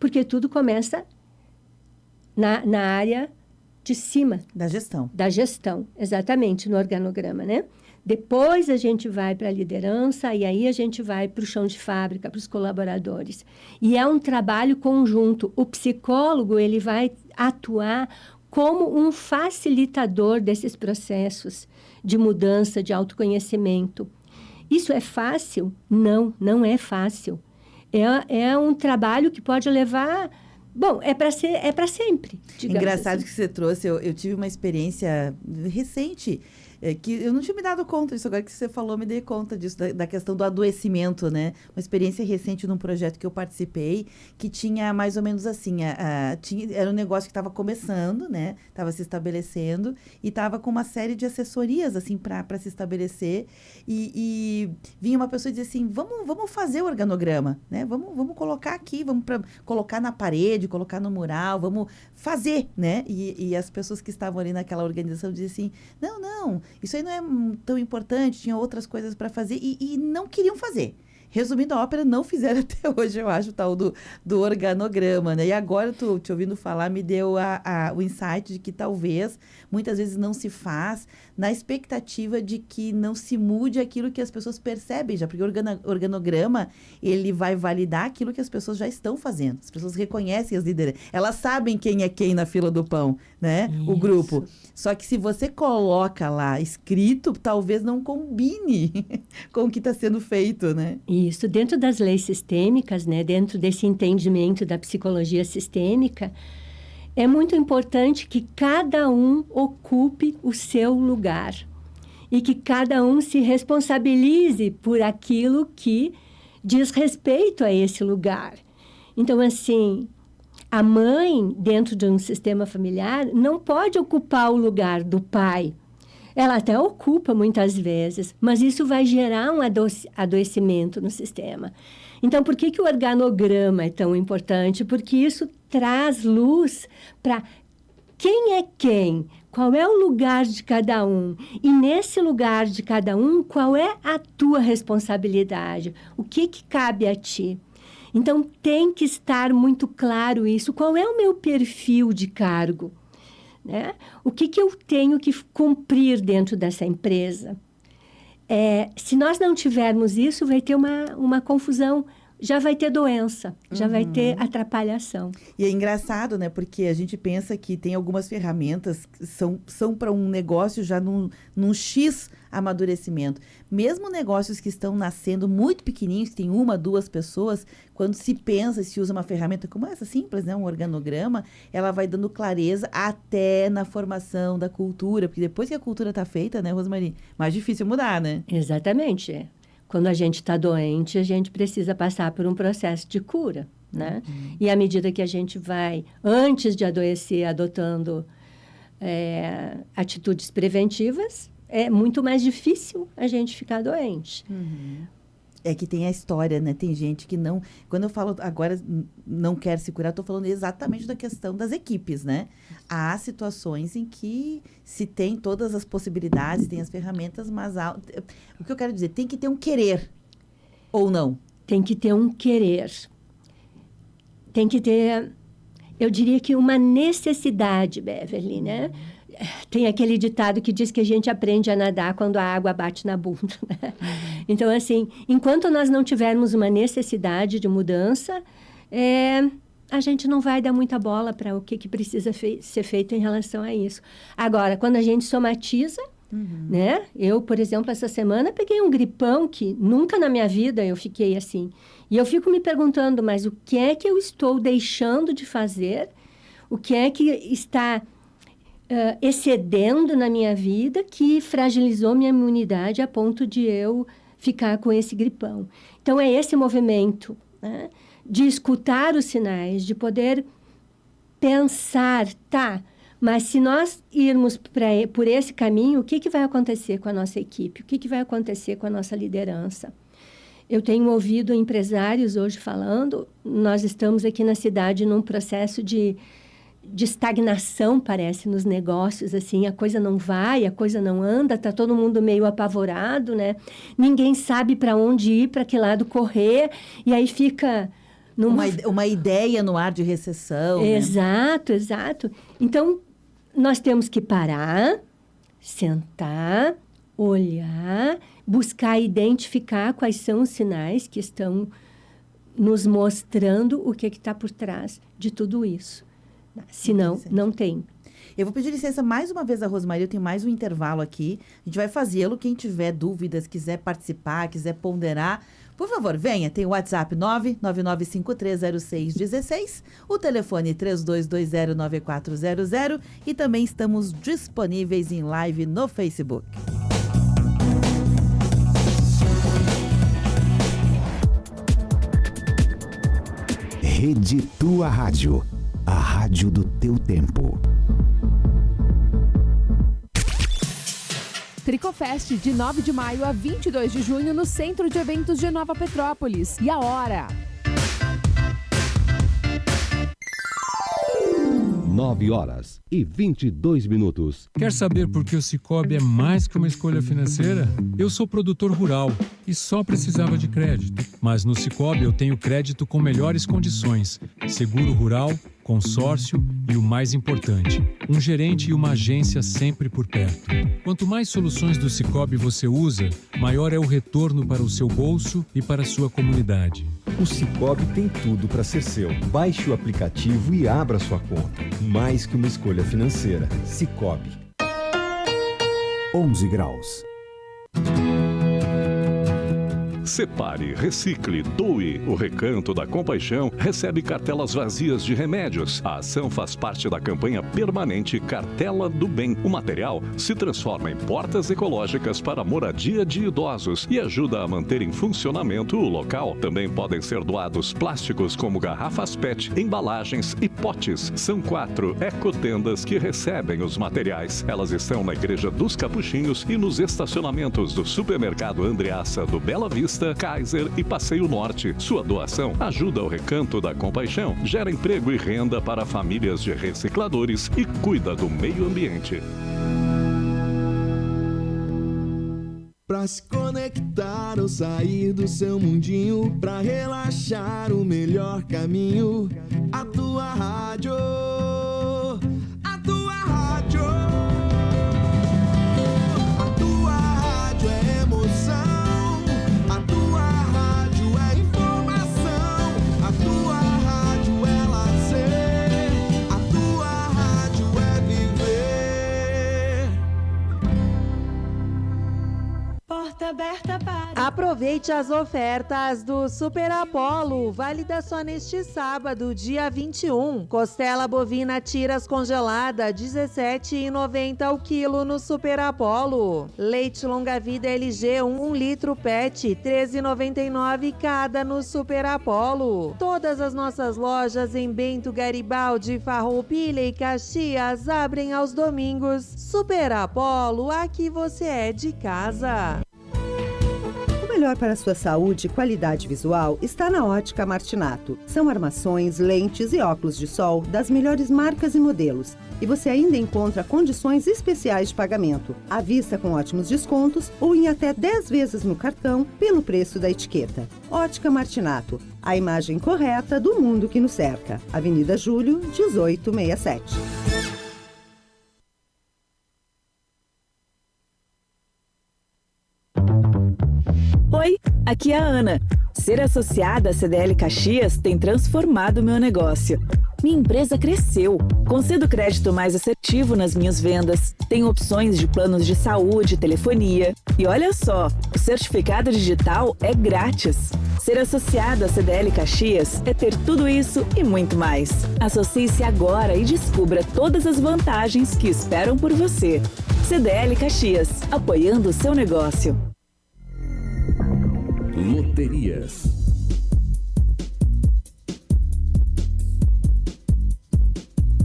porque tudo começa na área de cima. Da gestão. Da gestão, exatamente, no organograma, né? Depois a gente vai para a liderança e aí a gente vai para o chão de fábrica, para os colaboradores. E é um trabalho conjunto. O psicólogo, ele vai atuar como um facilitador desses processos de mudança, de autoconhecimento. Isso é fácil? Não, não é fácil. É um trabalho que pode levar... Bom, é para sempre. Engraçado assim. Que você trouxe, eu tive uma experiência recente, que eu não tinha me dado conta disso, agora que você falou, me dei conta disso, da questão do adoecimento, né? Uma experiência recente num projeto que eu participei, que tinha mais ou menos assim, era um negócio que estava começando, né? Estava se estabelecendo e estava com uma série de assessorias, assim, para se estabelecer. E vinha uma pessoa e dizia assim, vamos fazer o organograma, né? Vamos colocar aqui, colocar na parede, colocar no mural, vamos fazer, né? E as pessoas que estavam ali naquela organização diziam assim, não, isso aí não é tão importante, tinha outras coisas para fazer e não queriam fazer. Resumindo a ópera, não fizeram até hoje, eu acho, o tal do organograma, né? E agora, te ouvindo falar, me deu o insight de que talvez, muitas vezes, não se faz na expectativa de que não se mude aquilo que as pessoas percebem já, porque o organograma, ele vai validar aquilo que as pessoas já estão fazendo. As pessoas reconhecem as lideranças. Elas sabem quem é quem na fila do pão, né? Isso. O grupo. Só que se você coloca lá escrito, talvez não combine com o que está sendo feito, né? Isso, dentro das leis sistêmicas, né, dentro desse entendimento da psicologia sistêmica, é muito importante que cada um ocupe o seu lugar e que cada um se responsabilize por aquilo que diz respeito a esse lugar. Então, assim, a mãe, dentro de um sistema familiar, não pode ocupar o lugar do pai. Ela até ocupa muitas vezes, mas isso vai gerar um adoecimento no sistema. Então, por que o organograma é tão importante? Porque isso traz luz para quem é quem, qual é o lugar de cada um. E nesse lugar de cada um, qual é a tua responsabilidade? O que cabe a ti? Então, tem que estar muito claro isso. Qual é o meu perfil de cargo? Né? O que eu tenho que cumprir dentro dessa empresa? Se nós não tivermos isso, vai ter uma confusão, já vai ter doença, já vai ter atrapalhação. E é engraçado, né? Porque a gente pensa que tem algumas ferramentas que são para um negócio já num X amadurecimento. Mesmo negócios que estão nascendo muito pequenininhos, que tem 1, 2 pessoas, quando se pensa e se usa uma ferramenta como essa, simples, né? Um organograma, ela vai dando clareza até na formação da cultura, porque depois que a cultura está feita, né, Rosemarie, mais difícil mudar, né? Exatamente. Quando a gente está doente, a gente precisa passar por um processo de cura, né? E à medida que a gente vai, antes de adoecer, adotando atitudes preventivas, é muito mais difícil a gente ficar doente. É que tem a história, né? Tem gente que não... Quando eu falo agora não quer se curar, estou falando exatamente da questão das equipes, né? Há situações em que se tem todas as possibilidades, tem as ferramentas, mas o que eu quero dizer, tem que ter um querer, ou não? Tem que ter um querer. Tem que ter, eu diria que uma necessidade, Beverly, né? Tem aquele ditado que diz que a gente aprende a nadar quando a água bate na bunda, né? Então, assim, enquanto nós não tivermos uma necessidade de mudança, a gente não vai dar muita bola para o que precisa ser feito em relação a isso. Agora, quando a gente somatiza, né? Eu, por exemplo, essa semana peguei um gripão que nunca na minha vida eu fiquei assim. E eu fico me perguntando, mas o que é que eu estou deixando de fazer? O que é que está excedendo na minha vida que fragilizou minha imunidade a ponto de eu ficar com esse gripão. Então, é esse movimento, né, de escutar os sinais, de poder pensar, tá, mas se nós irmos por esse caminho, o que vai acontecer com a nossa equipe? O que vai acontecer com a nossa liderança? Eu tenho ouvido empresários hoje falando, nós estamos aqui na cidade num processo de estagnação, parece, nos negócios, assim, a coisa não vai, a coisa não anda, está todo mundo meio apavorado, né? Ninguém sabe para onde ir, para que lado correr, e aí fica... Uma ideia no ar de recessão. Exato, né? Exato. Então, nós temos que parar, sentar, olhar, buscar identificar quais são os sinais que estão nos mostrando o que está por trás de tudo isso. Senão, não tem. Eu vou pedir licença mais uma vez a Rosemaria, eu tenho mais um intervalo aqui. A gente vai fazê-lo. Quem tiver dúvidas, quiser participar, quiser ponderar, por favor, venha. Tem o WhatsApp 999530616, o telefone 32209400 e também estamos disponíveis em live no Facebook. Rede Tua Rádio, a rádio do teu tempo. Tricofest, de 9 de maio a 22 de junho, no Centro de Eventos de Nova Petrópolis. E a hora? 9h22. Quer saber por que o Sicoob é mais que uma escolha financeira? Eu sou produtor rural e só precisava de crédito. Mas no Sicoob eu tenho crédito com melhores condições, seguro rural, consórcio e o mais importante, um gerente e uma agência sempre por perto. Quanto mais soluções do Sicoob você usa, maior é o retorno para o seu bolso e para a sua comunidade. O Sicoob tem tudo para ser seu. Baixe o aplicativo e abra sua conta. Mais que uma escolha financeira. Sicoob. 11 graus. Separe, recicle, doe. O Recanto da Compaixão recebe cartelas vazias de remédios. A ação faz parte da campanha permanente Cartela do Bem. O material se transforma em portas ecológicas para a moradia de idosos e ajuda a manter em funcionamento o local. Também podem ser doados plásticos como garrafas PET, embalagens e potes. São 4 ecotendas que recebem os materiais. Elas estão na Igreja dos Capuchinhos e nos estacionamentos do Supermercado Andreassa do Bela Vista, Kaiser e Passeio Norte. Sua doação ajuda o Recanto da Compaixão, gera emprego e renda para famílias de recicladores e cuida do meio ambiente. Pra se conectar ou sair do seu mundinho, pra relaxar o melhor caminho, a tua rádio, a tua rádio. A tua rádio é emoção. Aberta para... Aproveite as ofertas do Super Apollo, válida só neste sábado, dia 21. Costela bovina tiras congelada, R$ 17,90 o quilo no Super Apollo. Leite longa-vida LG 1 litro PET, R$ 13,99 cada no Super Apollo. Todas as nossas lojas em Bento Garibaldi, Farroupilha e Caxias abrem aos domingos. Super Apollo, aqui você é de casa. O melhor para a sua saúde e qualidade visual está na Ótica Martinato. São armações, lentes e óculos de sol das melhores marcas e modelos. E você ainda encontra condições especiais de pagamento, à vista com ótimos descontos ou em até 10 vezes no cartão pelo preço da etiqueta. Ótica Martinato, a imagem correta do mundo que nos cerca. Avenida Júlio, 1867. Oi, aqui é a Ana. Ser associada à CDL Caxias tem transformado meu negócio. Minha empresa cresceu. Concedo crédito mais assertivo nas minhas vendas. Tenho opções de planos de saúde, telefonia. E olha só, o certificado digital é grátis. Ser associado à CDL Caxias é ter tudo isso e muito mais. Associe-se agora e descubra todas as vantagens que esperam por você. CDL Caxias, apoiando o seu negócio. Loterias.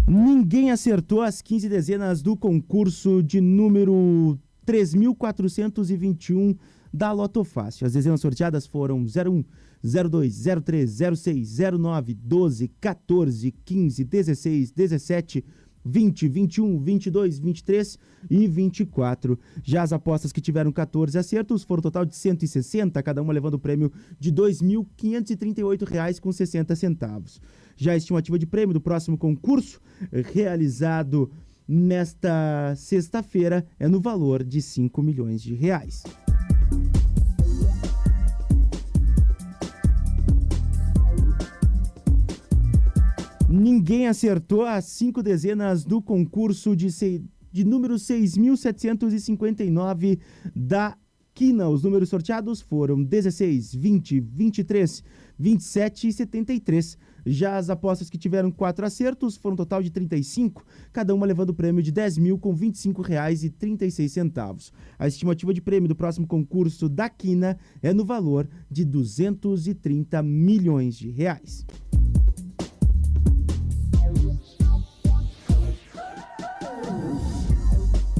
Ninguém acertou as 15 dezenas do concurso de número 3.421 da Loto Fácil. As dezenas sorteadas foram 01, 02, 03, 06, 09, 12, 14, 15, 16, 17, 20, 21, 22, 23 e 24. Já as apostas que tiveram 14 acertos foram um total de 160, cada uma levando o prêmio de R$ 2.538,60. Já a estimativa de prêmio do próximo concurso, realizado nesta sexta-feira, é no valor de R$ 5 milhões. Ninguém acertou as 5 dezenas do concurso de número 6.759 da Quina. Os números sorteados foram 16, 20, 23, 27 e 73. Já as apostas que tiveram 4 acertos foram um total de 35, cada uma levando o prêmio de R$ 10.025,36. A estimativa de prêmio do próximo concurso da Quina é no valor de R$ 230 milhões.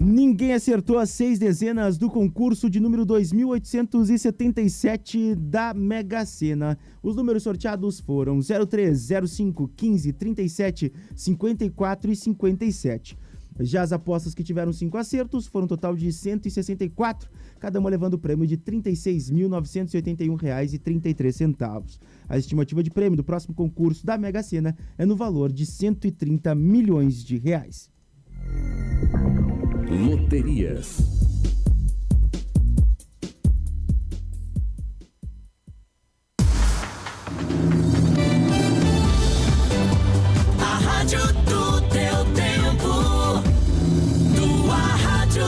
Ninguém acertou as 6 dezenas do concurso de número 2.877 da Mega Sena. Os números sorteados foram 03, 05, 15, 37, 54 e 57. Já as apostas que tiveram 5 acertos foram um total de 164, cada uma levando o prêmio de R$ 36.981,33. A estimativa de prêmio do próximo concurso da Mega Sena é no valor de R$ 130 milhões. Loterias. A rádio do teu tempo, tua rádio.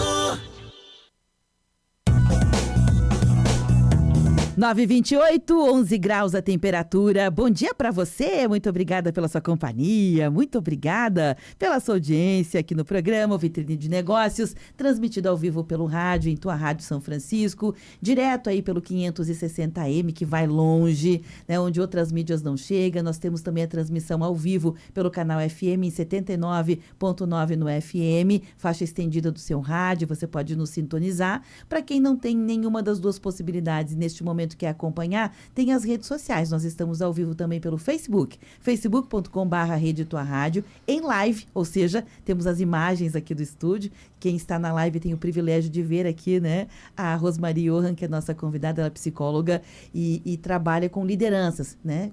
9h28, 11 graus a temperatura. Bom dia para você, muito obrigada pela sua companhia, muito obrigada pela sua audiência aqui no programa Vitrine de Negócios, transmitido ao vivo pelo rádio, em tua Rádio São Francisco, direto aí pelo 560M, que vai longe, né, onde outras mídias não chegam. Nós temos também a transmissão ao vivo pelo canal FM em 79.9 no FM, faixa estendida do seu rádio, você pode nos sintonizar. Para quem não tem nenhuma das duas possibilidades neste momento, quer acompanhar, tem as redes sociais. Nós estamos ao vivo também pelo Facebook, facebook.com/Rede Tua Rádio, em live, ou seja, temos as imagens aqui do estúdio. Quem está na live tem o privilégio de ver aqui, né, a Rosmarie Johan, que é nossa convidada, ela é psicóloga e trabalha com lideranças, né,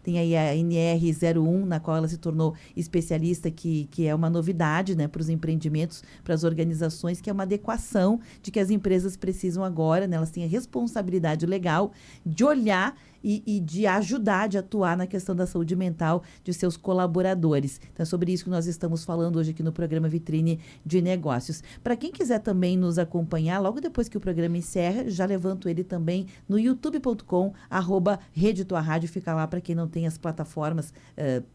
tem aí a NR01, na qual ela se tornou especialista, que é uma novidade, né, para os empreendimentos, para as organizações, que é uma adequação de que as empresas precisam agora, né, elas têm a responsabilidade legal de olhar e de ajudar, de atuar na questão da saúde mental de seus colaboradores. Então, é sobre isso que nós estamos falando hoje aqui no programa Vitrine de Negócios. Para quem quiser também nos acompanhar, logo depois que o programa encerra, já levanto ele também no youtube.com/Rede Tua Rádio, fica lá para quem não tem as plataformas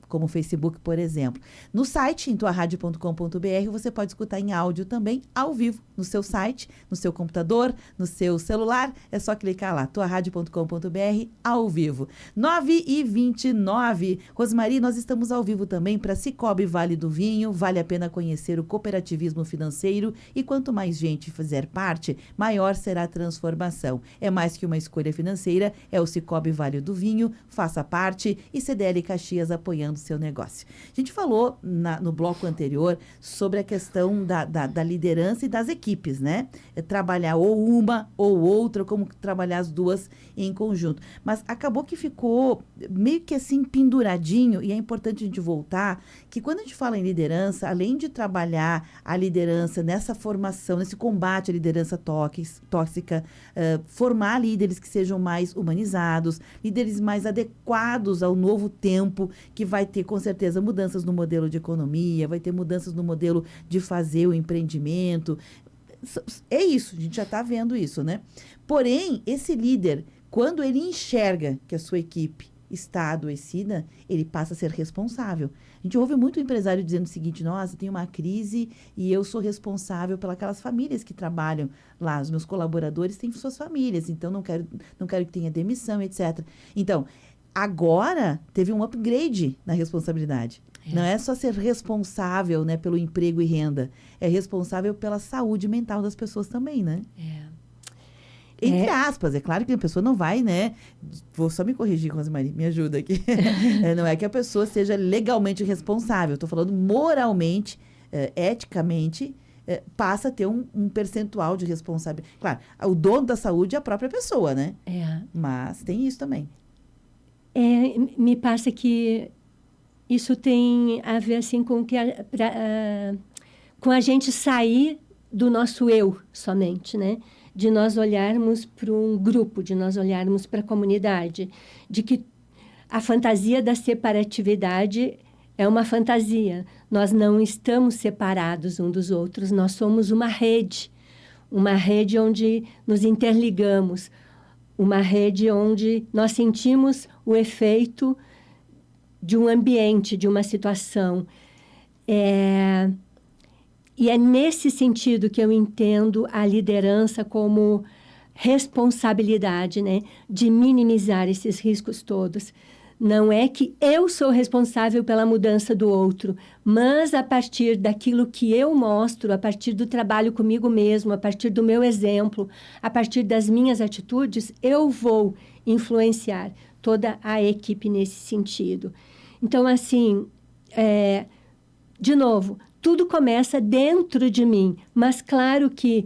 como o Facebook, por exemplo. No site, em tuaradio.com.br, você pode escutar em áudio também, ao vivo, no seu site, no seu computador, no seu celular, é só clicar lá, tuaradio.com.br, ao vivo. 9h29. Rosmarie, nós estamos ao vivo também para Sicoob Vale do Vinho. Vale a pena conhecer o cooperativismo financeiro e quanto mais gente fizer parte, maior será a transformação. É mais que uma escolha financeira, é o Sicoob Vale do Vinho. Faça parte e CDL Caxias apoiando o seu negócio. A gente falou no bloco anterior sobre a questão da liderança e das equipes, né? Trabalhar ou uma ou outra, como trabalhar as duas em conjunto. Mas acabou que ficou meio que assim penduradinho, e é importante a gente voltar, que quando a gente fala em liderança, além de trabalhar a liderança nessa formação, nesse combate à liderança tóxica, formar líderes que sejam mais humanizados, líderes mais adequados ao novo tempo, que vai ter com certeza mudanças no modelo de economia, vai ter mudanças no modelo de fazer o empreendimento. É isso, a gente já está vendo isso, né? Porém, esse líder Quando ele enxerga que a sua equipe está adoecida, ele passa a ser responsável. A gente ouve muito empresário dizendo o seguinte: nossa, tem uma crise e eu sou responsável pelas famílias que trabalham lá. Os meus colaboradores têm suas famílias, então não quero que tenha demissão, etc. Então, agora teve um upgrade na responsabilidade. Não é só ser responsável, né, pelo emprego e renda, é responsável pela saúde mental das pessoas também, né? Entre aspas, é claro que a pessoa não vai, né? Vou só me corrigir, Rosemarie, me ajuda aqui. Não é que a pessoa seja legalmente responsável, estou falando moralmente, eticamente, passa a ter um percentual de responsabilidade. Claro, o dono da saúde é a própria pessoa, né? Mas tem isso também. Me passa que isso tem a ver assim com a gente sair do nosso eu somente, né? De nós olharmos para um grupo, de nós olharmos para a comunidade, de que a fantasia da separatividade é uma fantasia. Nós não estamos separados uns dos outros, nós somos uma rede onde nos interligamos, uma rede onde nós sentimos o efeito de um ambiente, de uma situação. E é nesse sentido que eu entendo a liderança como responsabilidade, né? De minimizar esses riscos todos. Não é que eu sou responsável pela mudança do outro, mas a partir daquilo que eu mostro, a partir do trabalho comigo mesmo, a partir do meu exemplo, a partir das minhas atitudes, eu vou influenciar toda a equipe nesse sentido. Então, assim, de novo, tudo começa dentro de mim, mas claro que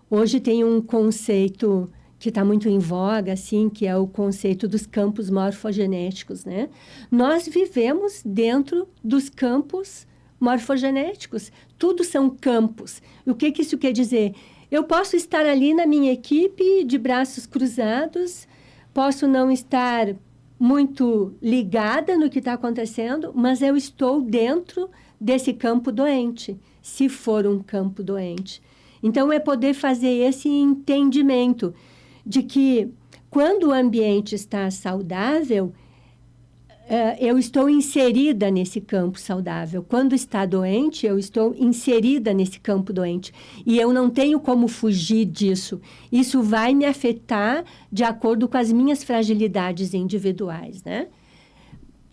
hoje tem um conceito que está muito em voga, assim, que é o conceito dos campos morfogenéticos, né? Nós vivemos dentro dos campos morfogenéticos, tudo são campos. O que isso quer dizer? Eu posso estar ali na minha equipe de braços cruzados, posso não estar muito ligada no que está acontecendo, mas eu estou dentro desse campo doente, se for um campo doente. Então, é poder fazer esse entendimento de que, quando o ambiente está saudável, eu estou inserida nesse campo saudável. Quando está doente, eu estou inserida nesse campo doente. E eu não tenho como fugir disso. Isso vai me afetar de acordo com as minhas fragilidades individuais, né?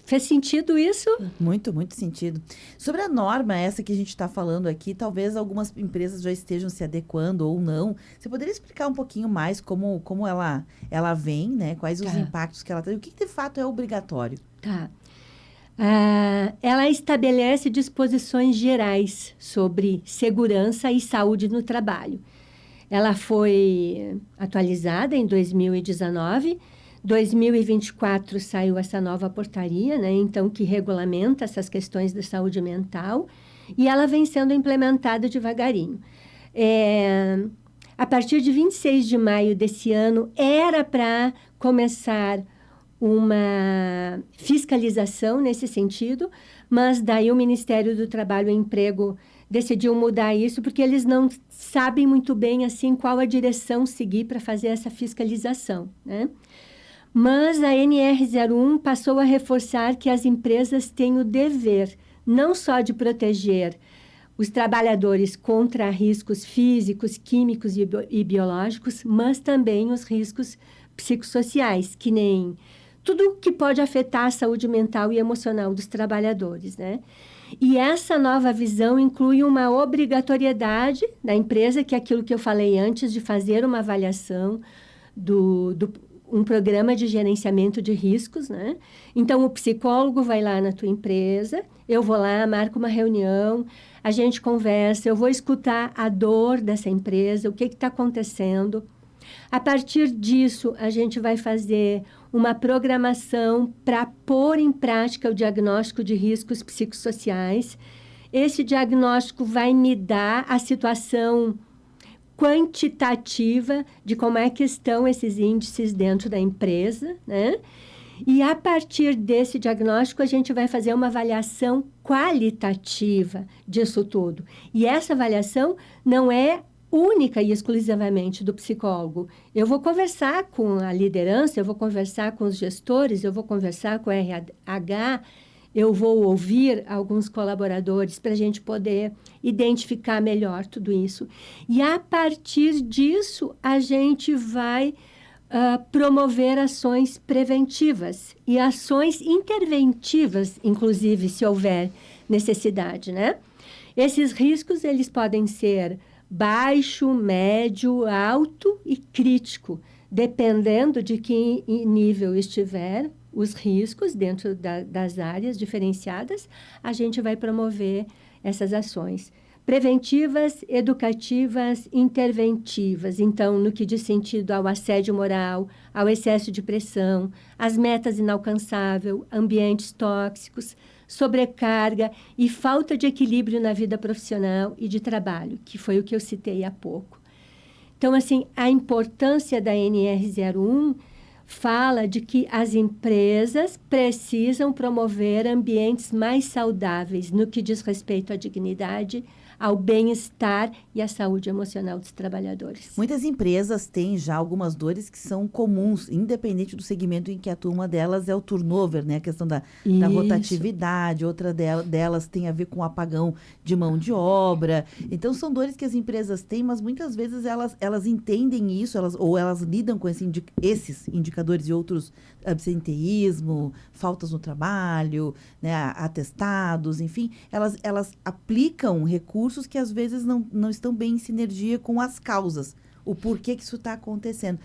Fez sentido isso? Muito, muito sentido. Sobre a norma essa que a gente está falando aqui, talvez algumas empresas já estejam se adequando ou não. Você poderia explicar um pouquinho mais como ela vem, né? Quais os impactos que ela tem? O que de fato é obrigatório? Ela estabelece disposições gerais sobre segurança e saúde no trabalho. Ela foi atualizada em 2019. 2024 saiu essa nova portaria, né? Então, que regulamenta essas questões da saúde mental, e ela vem sendo implementada devagarinho. A partir de 26 de maio desse ano, era para começar uma fiscalização nesse sentido, mas daí o Ministério do Trabalho e Emprego decidiu mudar isso, porque eles não sabem muito bem assim qual a direção seguir para fazer essa fiscalização, né? Mas a NR01 passou a reforçar que as empresas têm o dever não só de proteger os trabalhadores contra riscos físicos, químicos e biológicos, mas também os riscos psicossociais, que nem tudo que pode afetar a saúde mental e emocional dos trabalhadores, né? E essa nova visão inclui uma obrigatoriedade da empresa, que é aquilo que eu falei antes, de fazer uma avaliação um programa de gerenciamento de riscos, né? Então, o psicólogo vai lá na tua empresa, eu vou lá, marco uma reunião, a gente conversa, eu vou escutar a dor dessa empresa, o que está acontecendo. A partir disso, a gente vai fazer uma programação para pôr em prática o diagnóstico de riscos psicossociais. Esse diagnóstico vai me dar a situação quantitativa de como é que estão esses índices dentro da empresa, né? E a partir desse diagnóstico, a gente vai fazer uma avaliação qualitativa disso tudo. E essa avaliação não é única e exclusivamente do psicólogo. Eu vou conversar com a liderança, eu vou conversar com os gestores, eu vou conversar com o RH, eu vou ouvir alguns colaboradores para a gente poder identificar melhor tudo isso. E, a partir disso, a gente vai promover ações preventivas e ações interventivas, inclusive, se houver necessidade, né? Esses riscos, eles podem ser baixo, médio, alto e crítico, dependendo de que nível estiver os riscos dentro das áreas diferenciadas, a gente vai promover essas ações preventivas, educativas, interventivas. Então, no que diz sentido ao assédio moral, ao excesso de pressão, às metas inalcançáveis, ambientes tóxicos, sobrecarga e falta de equilíbrio na vida profissional e de trabalho, que foi o que eu citei há pouco. Então, assim, a importância da NR01 fala de que as empresas precisam promover ambientes mais saudáveis no que diz respeito à dignidade, ao bem-estar e à saúde emocional dos trabalhadores. Muitas empresas têm já algumas dores que são comuns, independente do segmento em que atua. Uma delas é o turnover, né? A questão da rotatividade, outra delas tem a ver com o apagão de mão de obra. Então, são dores que as empresas têm, mas muitas vezes elas entendem isso, elas lidam com esses indicadores e outros, absenteísmo, faltas no trabalho, né? Atestados, enfim, elas aplicam recursos que às vezes não estão bem em sinergia com as causas, o porquê que isso está acontecendo.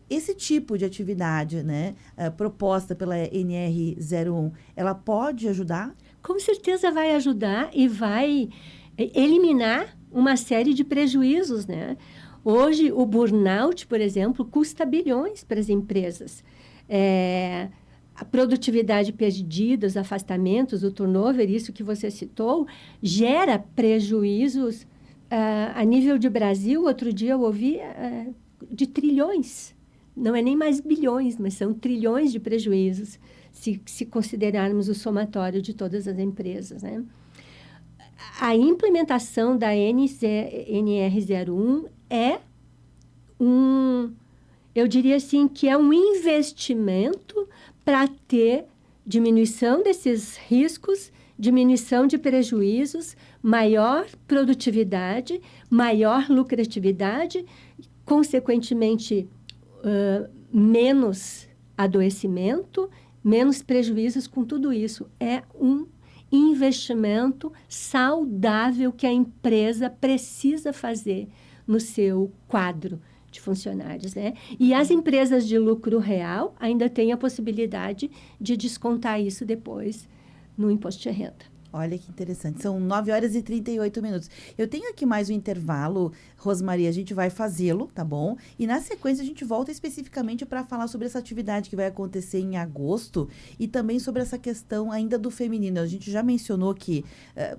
Esse tipo de atividade, né, proposta pela NR01, ela pode ajudar? Com certeza vai ajudar e vai eliminar uma série de prejuízos, né? Hoje, o burnout, por exemplo, custa bilhões para as empresas. A produtividade perdida, os afastamentos, o turnover, isso que você citou, gera prejuízos a nível de Brasil. Outro dia eu ouvi de trilhões, não é nem mais bilhões, mas são trilhões de prejuízos, se considerarmos o somatório de todas as empresas, né? A implementação da NR01 eu diria assim, que é um investimento para ter diminuição desses riscos, diminuição de prejuízos, maior produtividade, maior lucratividade, consequentemente, menos adoecimento, menos prejuízos com tudo isso. É um investimento saudável que a empresa precisa fazer no seu quadro de funcionários, né? E as empresas de lucro real ainda têm a possibilidade de descontar isso depois no imposto de renda. Olha que interessante. São 9h38. Eu tenho aqui mais um intervalo, Rosmaria, a gente vai fazê-lo, tá bom? E na sequência a gente volta especificamente para falar sobre essa atividade que vai acontecer em agosto e também sobre essa questão ainda do feminino. A gente já mencionou que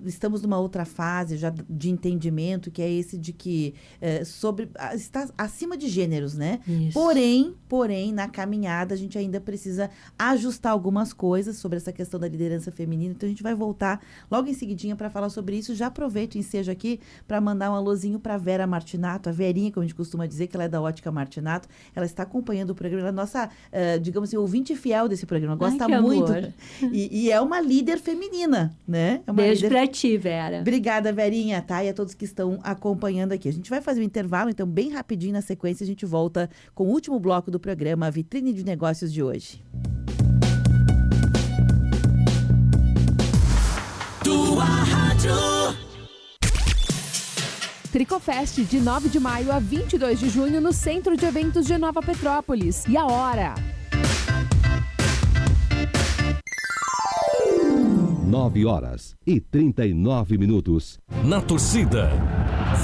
estamos numa outra fase já de entendimento, que é esse de que está acima de gêneros, né? Isso. Porém, na caminhada a gente ainda precisa ajustar algumas coisas sobre essa questão da liderança feminina. Então a gente vai voltar logo em seguidinha para falar sobre isso. Já aproveito e ensejo aqui para mandar um alôzinho para Vera Martinato, a Verinha, como a gente costuma dizer, que ela é da Ótica Martinato. Ela está acompanhando o programa, ela é nossa, digamos assim, ouvinte fiel desse programa, gosta muito. E é uma líder feminina, né? Beijo para ti, Vera. Obrigada, Verinha, tá? E a todos que estão acompanhando aqui. A gente vai fazer um intervalo, então, bem rapidinho na sequência, a gente volta com o último bloco do programa, a Vitrine de Negócios de hoje. Tua Rádio. Tricofest, de 9 de maio a 22 de junho, no Centro de Eventos de Nova Petrópolis. E a hora? 9h39. Na torcida,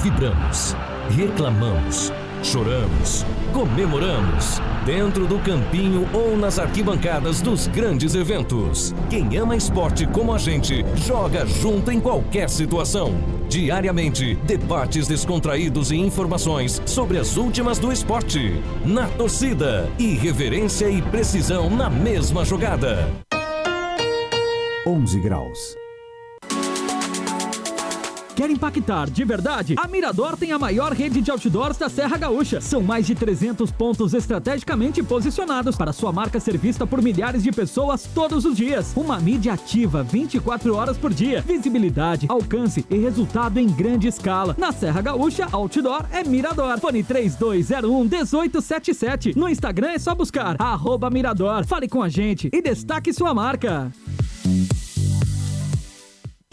vibramos, reclamamos, choramos, comemoramos. Dentro do campinho ou nas arquibancadas dos grandes eventos. Quem ama esporte como a gente, joga junto em qualquer situação. Diariamente, debates descontraídos e informações sobre as últimas do esporte. Na torcida, irreverência e precisão na mesma jogada. 11 graus. Quer impactar de verdade? A Mirador tem a maior rede de outdoors da Serra Gaúcha. São mais de 300 pontos estrategicamente posicionados para sua marca ser vista por milhares de pessoas todos os dias. Uma mídia ativa 24 horas por dia. Visibilidade, alcance e resultado em grande escala. Na Serra Gaúcha, outdoor é Mirador. Fone 3201-1877. No Instagram é só buscar @Mirador. Fale com a gente e destaque sua marca.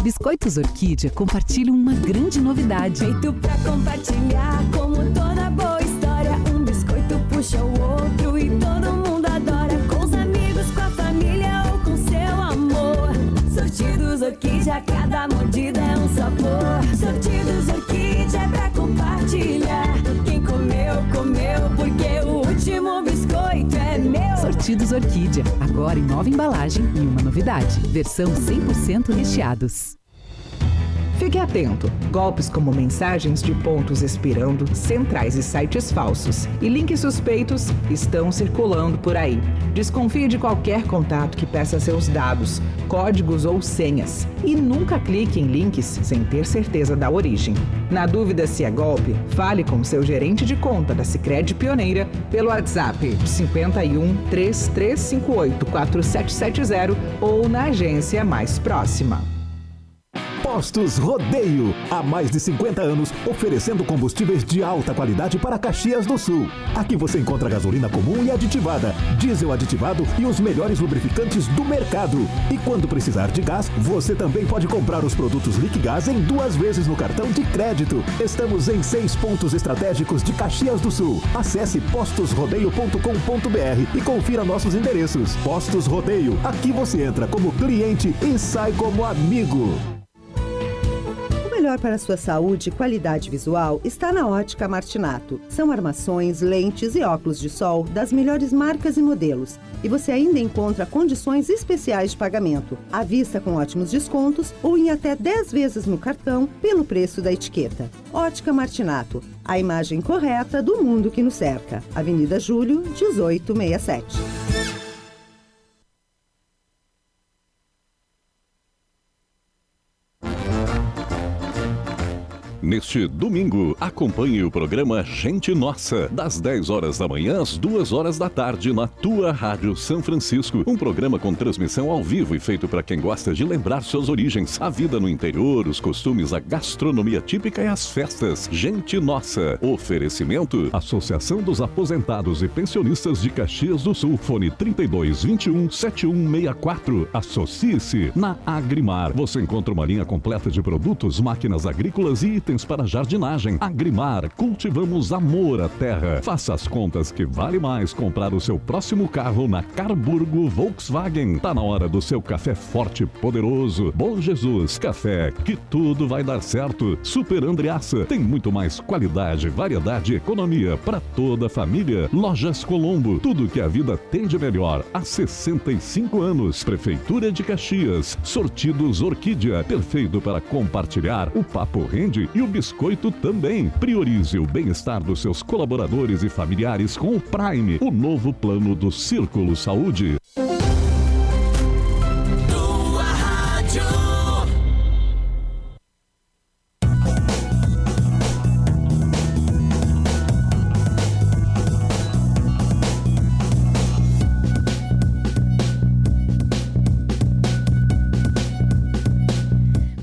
Biscoitos Orquídea compartilham uma grande novidade. Feito pra compartilhar, como toda boa história. Um biscoito puxa o outro e todo mundo adora. Com os amigos, com a família ou com seu amor. Sortidos Orquídea, cada mordida é um sabor. Sortidos Orquídea é pra compartilhar. Quem comeu, comeu, porque o último biscoito é meu. Sortidos Orquídea, agora em nova embalagem e uma novidade. Versão 100% recheados. Fique atento. Golpes como mensagens de pontos expirando, centrais e sites falsos e links suspeitos estão circulando por aí. Desconfie de qualquer contato que peça seus dados, códigos ou senhas e nunca clique em links sem ter certeza da origem. Na dúvida se é golpe, fale com seu gerente de conta da Sicredi Pioneira pelo WhatsApp 51 3358 4770 ou na agência mais próxima. Postos Rodeio, há mais de 50 anos oferecendo combustíveis de alta qualidade para Caxias do Sul. Aqui você encontra gasolina comum e aditivada, diesel aditivado e os melhores lubrificantes do mercado. E quando precisar de gás, você também pode comprar os produtos Liquigás em 2 vezes no cartão de crédito. Estamos em 6 pontos estratégicos de Caxias do Sul. Acesse postosrodeio.com.br e confira nossos endereços. Postos Rodeio, aqui você entra como cliente e sai como amigo. O melhor para a sua saúde e qualidade visual está na Ótica Martinato. São armações, lentes e óculos de sol das melhores marcas e modelos. E você ainda encontra condições especiais de pagamento, à vista com ótimos descontos ou em até 10 vezes no cartão pelo preço da etiqueta. Ótica Martinato, a imagem correta do mundo que nos cerca. Avenida Júlio, 1867. Neste domingo, acompanhe o programa Gente Nossa, das 10 horas da manhã às 2 horas da tarde, na tua Rádio São Francisco. Um programa com transmissão ao vivo e feito para quem gosta de lembrar suas origens, a vida no interior, os costumes, a gastronomia típica e as festas. Gente Nossa. Oferecimento: Associação dos Aposentados e Pensionistas de Caxias do Sul. Fone 3221-7164. Associe-se. Na Agrimar, você encontra uma linha completa de produtos, máquinas agrícolas e itens para jardinagem. Agrimar, cultivamos amor à terra. Faça as contas que vale mais comprar o seu próximo carro na Carburgo Volkswagen. Tá na hora do seu café forte e poderoso. Bom Jesus, café que tudo vai dar certo. Super Andreaça, tem muito mais qualidade, variedade e economia para toda a família. Lojas Colombo, tudo que a vida tem de melhor há 65 anos. Prefeitura de Caxias. Sortidos Orquídea, perfeito para compartilhar. O papo rende e o biscoito também. Priorize o bem-estar dos seus colaboradores e familiares com o Prime, o novo plano do Círculo Saúde. Tua Rádio.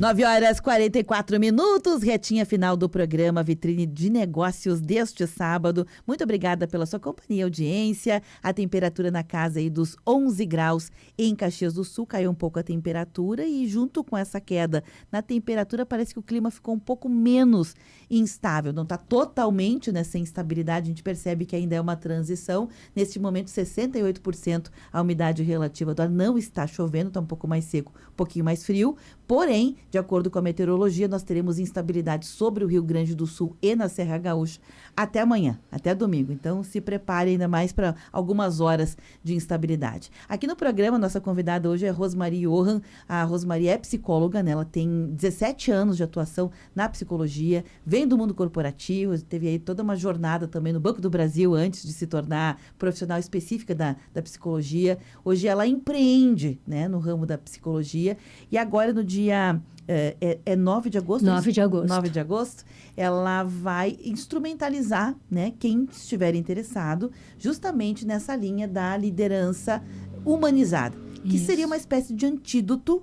Nove horas 44 minutos, retinha final do programa Vitrine de Negócios deste sábado. Muito obrigada pela sua companhia e audiência. A temperatura na casa aí dos 11 graus em Caxias do Sul, caiu um pouco a temperatura e junto com essa queda na temperatura parece que o clima ficou um pouco menos instável. Não está totalmente nessa instabilidade, a gente percebe que ainda é uma transição. Neste momento, 68% a umidade relativa do ar, não está chovendo, está um pouco mais seco, um pouquinho mais frio. Porém, de acordo com a meteorologia, nós teremos instabilidade sobre o Rio Grande do Sul e na Serra Gaúcha até amanhã, até domingo. Então, se prepare ainda mais para algumas horas de instabilidade. Aqui no programa, nossa convidada hoje é Rosmarie Johan. A Rosmarie é psicóloga, né? Ela tem 17 anos de atuação na psicologia, vem do mundo corporativo, teve aí toda uma jornada também no Banco do Brasil antes de se tornar profissional específica da psicologia. Hoje ela empreende, né, no ramo da psicologia e agora no dia é 9 de agosto? 9 de agosto. 9 de agosto, ela vai instrumentalizar, né, quem estiver interessado, justamente nessa linha da liderança humanizada, que seria uma espécie de antídoto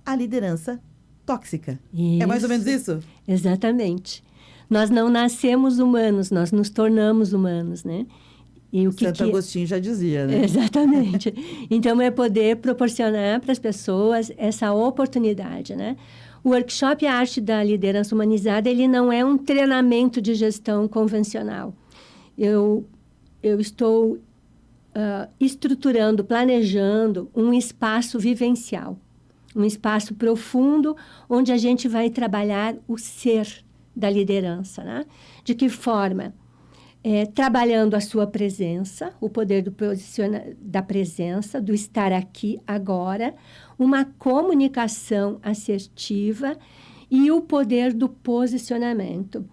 à liderança tóxica. É mais ou menos isso? Exatamente. Nós não nascemos humanos, nós nos tornamos humanos, né? E o Santo Agostinho já dizia, né? Exatamente. Então, é poder proporcionar para as pessoas essa oportunidade, né? O workshop Arte da Liderança Humanizada, ele não é um treinamento de gestão convencional. Eu estou estruturando, planejando um espaço vivencial, um espaço profundo onde a gente vai trabalhar o ser da liderança, né? De que forma? Trabalhando a sua presença, o poder da presença, do estar aqui agora, uma comunicação assertiva e o poder do posicionamento.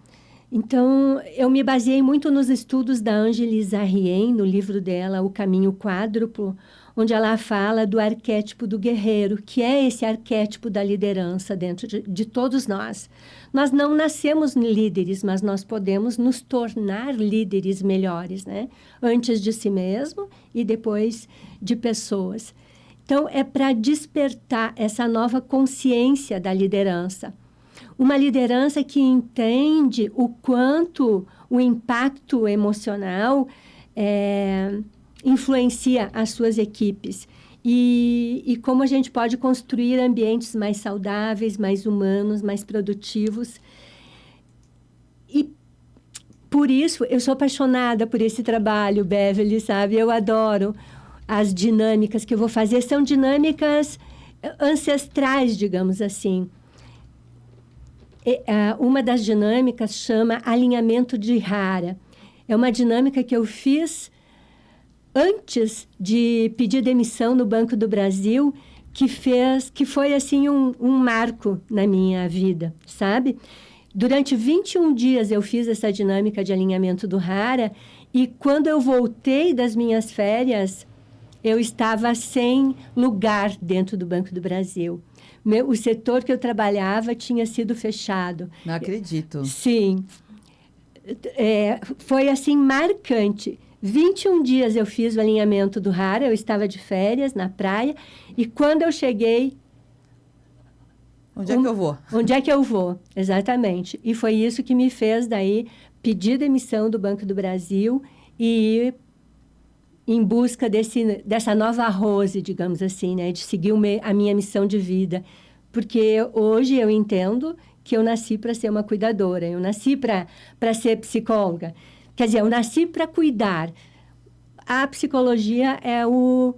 Então, eu me baseei muito nos estudos da Angelis Arrien, no livro dela, O Caminho Quádruplo, onde ela fala do arquétipo do guerreiro, que é esse arquétipo da liderança dentro de todos nós. Nós não nascemos líderes, mas nós podemos nos tornar líderes melhores, né? Antes de si mesmo e depois de pessoas. Então, é para despertar essa nova consciência da liderança. Uma liderança que entende o quanto o impacto emocional influencia as suas equipes e como a gente pode construir ambientes mais saudáveis, mais humanos, mais produtivos. E por isso, eu sou apaixonada por esse trabalho, Beverly, sabe? Eu adoro as dinâmicas que eu vou fazer. São dinâmicas ancestrais, digamos assim. Uma das dinâmicas chama alinhamento de Hara. É uma dinâmica que eu fiz antes de pedir demissão no Banco do Brasil, que foi assim um marco na minha vida, sabe? Durante 21 dias eu fiz essa dinâmica de alinhamento do Hara e quando eu voltei das minhas férias, eu estava sem lugar dentro do Banco do Brasil. O setor que eu trabalhava tinha sido fechado. Não acredito. Sim. Foi assim marcante. 21 dias eu fiz o alinhamento do Hara, eu estava de férias na praia, e quando eu cheguei... Onde é que eu vou? Onde é que eu vou, exatamente. E foi isso que me fez, daí, pedir demissão do Banco do Brasil e ir em busca dessa nova Rose, digamos assim, né? De seguir a minha missão de vida. Porque hoje eu entendo que eu nasci para ser uma cuidadora, eu nasci para ser psicóloga. Quer dizer, eu nasci para cuidar. A psicologia é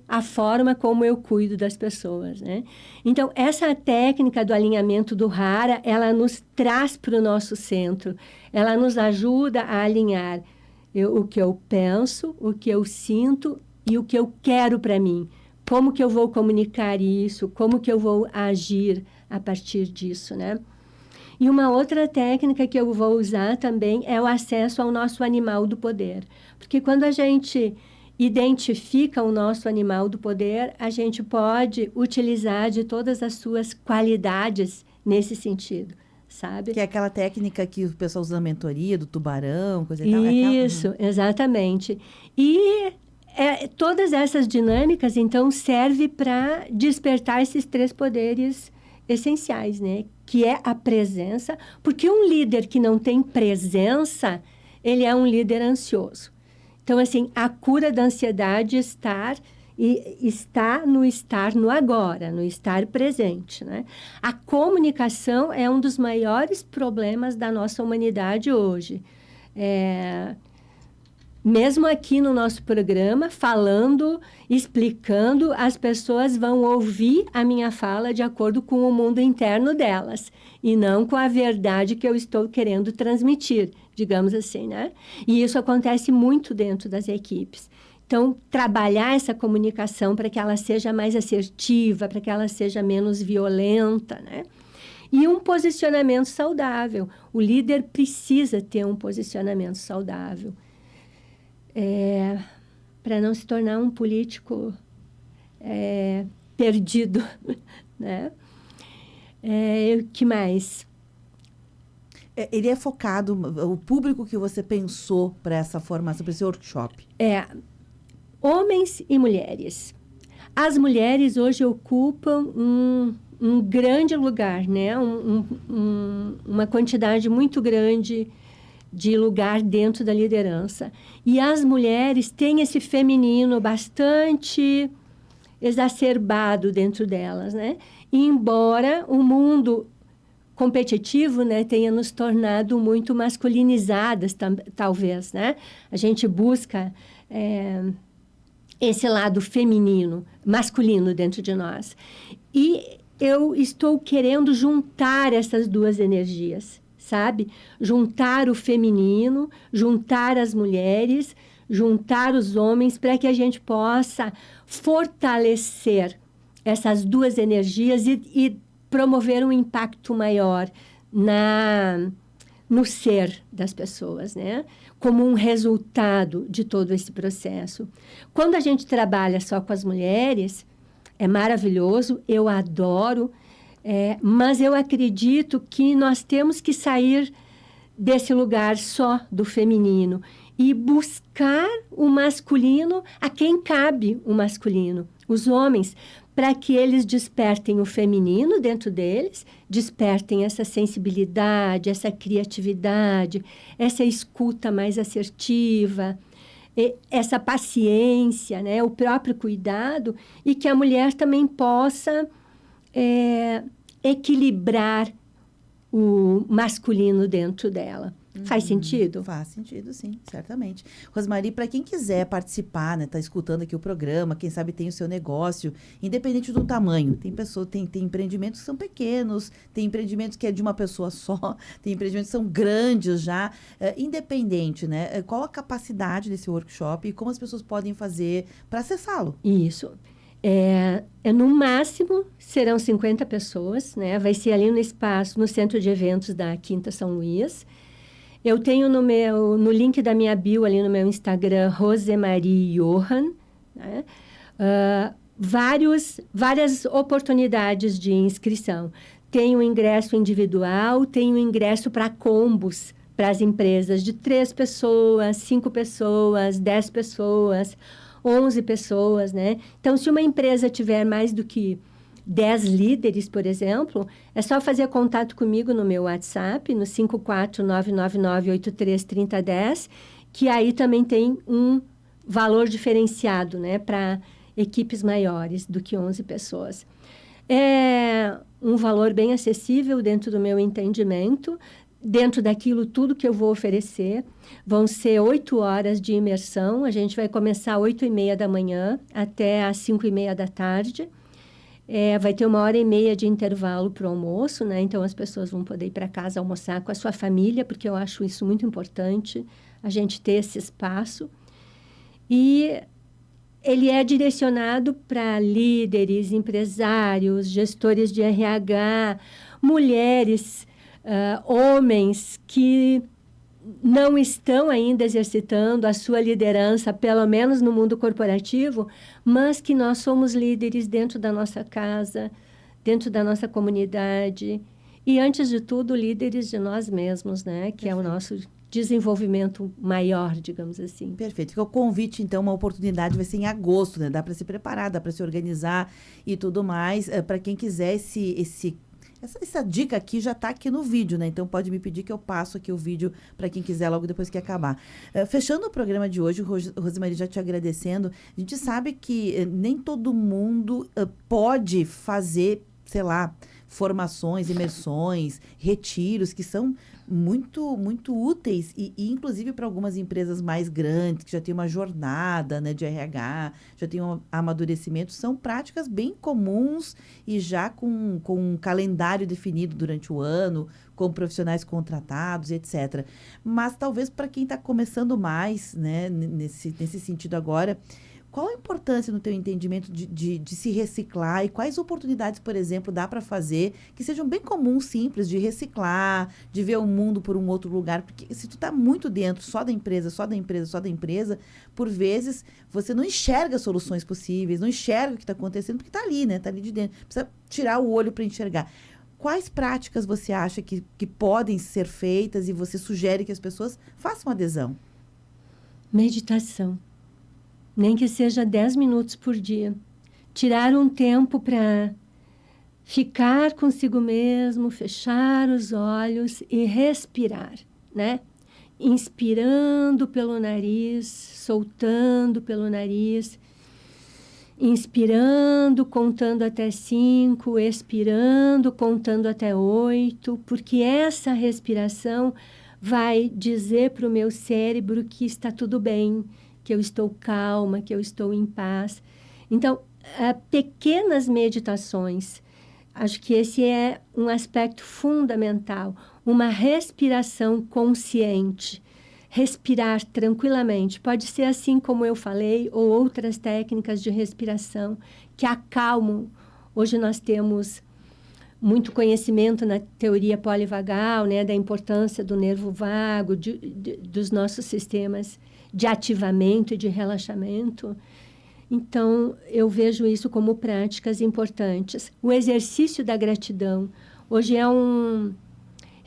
a forma como eu cuido das pessoas, né? Então, essa técnica do alinhamento do Hara, ela nos traz para o nosso centro. Ela nos ajuda a alinhar o que eu penso, o que eu sinto e o que eu quero para mim. Como que eu vou comunicar isso? Como que eu vou agir a partir disso, né? E uma outra técnica que eu vou usar também é o acesso ao nosso animal do poder. Porque quando a gente identifica o nosso animal do poder, a gente pode utilizar de todas as suas qualidades nesse sentido, sabe? Que é aquela técnica que o pessoal usa na mentoria, do tubarão, coisa e tal. Isso, exatamente. E todas essas dinâmicas, então, servem para despertar esses 3 poderes essenciais, né? Que é a presença, porque um líder que não tem presença, ele é um líder ansioso. Então, assim, a cura da ansiedade está no agora, no estar presente, né? A comunicação é um dos maiores problemas da nossa humanidade hoje. Mesmo aqui no nosso programa, falando, explicando, as pessoas vão ouvir a minha fala de acordo com o mundo interno delas, e não com a verdade que eu estou querendo transmitir, digamos assim, né? E isso acontece muito dentro das equipes. Então, trabalhar essa comunicação para que ela seja mais assertiva, para que ela seja menos violenta, né? E um posicionamento saudável. O líder precisa ter um posicionamento saudável. Para não se tornar um político perdido, né? Que mais? Ele é focado, o público que você pensou para essa formação, para esse workshop? Homens e mulheres. As mulheres hoje ocupam um grande lugar, né? Uma quantidade muito grande de lugar dentro da liderança. E as mulheres têm esse feminino bastante exacerbado dentro delas, né? E embora o mundo competitivo, né, tenha nos tornado muito masculinizadas, talvez, né? A gente busca esse lado feminino, masculino dentro de nós. E eu estou querendo juntar essas duas energias, sabe? Juntar o feminino, juntar as mulheres, juntar os homens, para que a gente possa fortalecer essas duas energias e promover um impacto maior no ser das pessoas, né? Como um resultado de todo esse processo. Quando a gente trabalha só com as mulheres, é maravilhoso, eu adoro, mas eu acredito que nós temos que sair desse lugar só do feminino e buscar o masculino a quem cabe o masculino, os homens, para que eles despertem o feminino dentro deles, despertem essa sensibilidade, essa criatividade, essa escuta mais assertiva, essa paciência, né, o próprio cuidado, e que a mulher também possa equilibrar o masculino dentro dela. Faz sentido? Faz sentido, sim, certamente. Rosemarie, para quem quiser participar, né, tá escutando aqui o programa, quem sabe tem o seu negócio, independente do tamanho. Tem empreendimentos que são pequenos, tem empreendimentos que é de uma pessoa só, tem empreendimentos que são grandes já, independente, né? Qual a capacidade desse workshop e como as pessoas podem fazer para acessá-lo? Isso. No máximo, serão 50 pessoas, né? Vai ser ali no espaço, no centro de eventos da Quinta São Luís. Eu tenho no link da minha bio, ali no meu Instagram, Rosemarie Johan, né? Várias oportunidades de inscrição. Tem o ingresso individual, tem o ingresso para combos, para as empresas de 3 pessoas, 5 pessoas, 10 pessoas, 11 pessoas, né? Então, se uma empresa tiver mais do que 10 líderes, por exemplo, é só fazer contato comigo no meu WhatsApp, no 54999833010, que aí também tem um valor diferenciado, né, para equipes maiores do que 11 pessoas. É um valor bem acessível dentro do meu entendimento, dentro daquilo tudo que eu vou oferecer. Vão ser 8 horas de imersão, a gente vai começar às 8h30 da manhã até às 5h30 da tarde. Vai ter 1h30 de intervalo para o almoço, né? Então, as pessoas vão poder ir para casa almoçar com a sua família, porque eu acho isso muito importante, a gente ter esse espaço. E ele é direcionado para líderes, empresários, gestores de RH, mulheres, homens que não estão ainda exercitando a sua liderança, pelo menos no mundo corporativo, mas que nós somos líderes dentro da nossa casa, dentro da nossa comunidade e, antes de tudo, líderes de nós mesmos, né? Que é o nosso desenvolvimento maior, digamos assim. Perfeito. O convite, então, uma oportunidade vai ser em agosto, né? Dá para se preparar, dá para se organizar e tudo mais. Para quem quiser essa dica aqui já está aqui no vídeo, né? Então, pode me pedir que eu passo aqui o vídeo para quem quiser logo depois que acabar. Fechando o programa de hoje, Rosemarie, já te agradecendo, a gente sabe que nem todo mundo pode fazer, sei lá, formações, imersões, retiros, que são muito, muito úteis e inclusive para algumas empresas mais grandes, que já tem uma jornada, né, de RH, já tem um amadurecimento, são práticas bem comuns e já com um calendário definido durante o ano, com profissionais contratados, etc. Mas talvez para quem está começando mais, né, nesse sentido agora, qual a importância, no teu entendimento, de se reciclar e quais oportunidades, por exemplo, dá para fazer que sejam bem comuns, simples, de reciclar, de ver o mundo por um outro lugar? Porque se tu está muito dentro só da empresa, por vezes você não enxerga soluções possíveis, não enxerga o que está acontecendo, porque está ali, né? Está ali de dentro. Precisa tirar o olho para enxergar. quais práticas você acha que podem ser feitas e você sugere que as pessoas façam adesão? Meditação. Nem que seja 10 minutos por dia. Tirar um tempo para ficar consigo mesmo, fechar os olhos e respirar, né? Inspirando pelo nariz, soltando pelo nariz, inspirando, contando até 5, expirando, contando até 8, porque essa respiração vai dizer para o meu cérebro que está tudo bem, que eu estou calma, que eu estou em paz. Então, pequenas meditações, acho que esse é um aspecto fundamental, uma respiração consciente, respirar tranquilamente. Pode ser assim como eu falei, ou outras técnicas de respiração que acalmam. Hoje nós temos muito conhecimento na teoria polivagal, né, da importância do nervo vago, dos nossos sistemas de ativamento e de relaxamento. Então, eu vejo isso como práticas importantes. O exercício da gratidão. Hoje é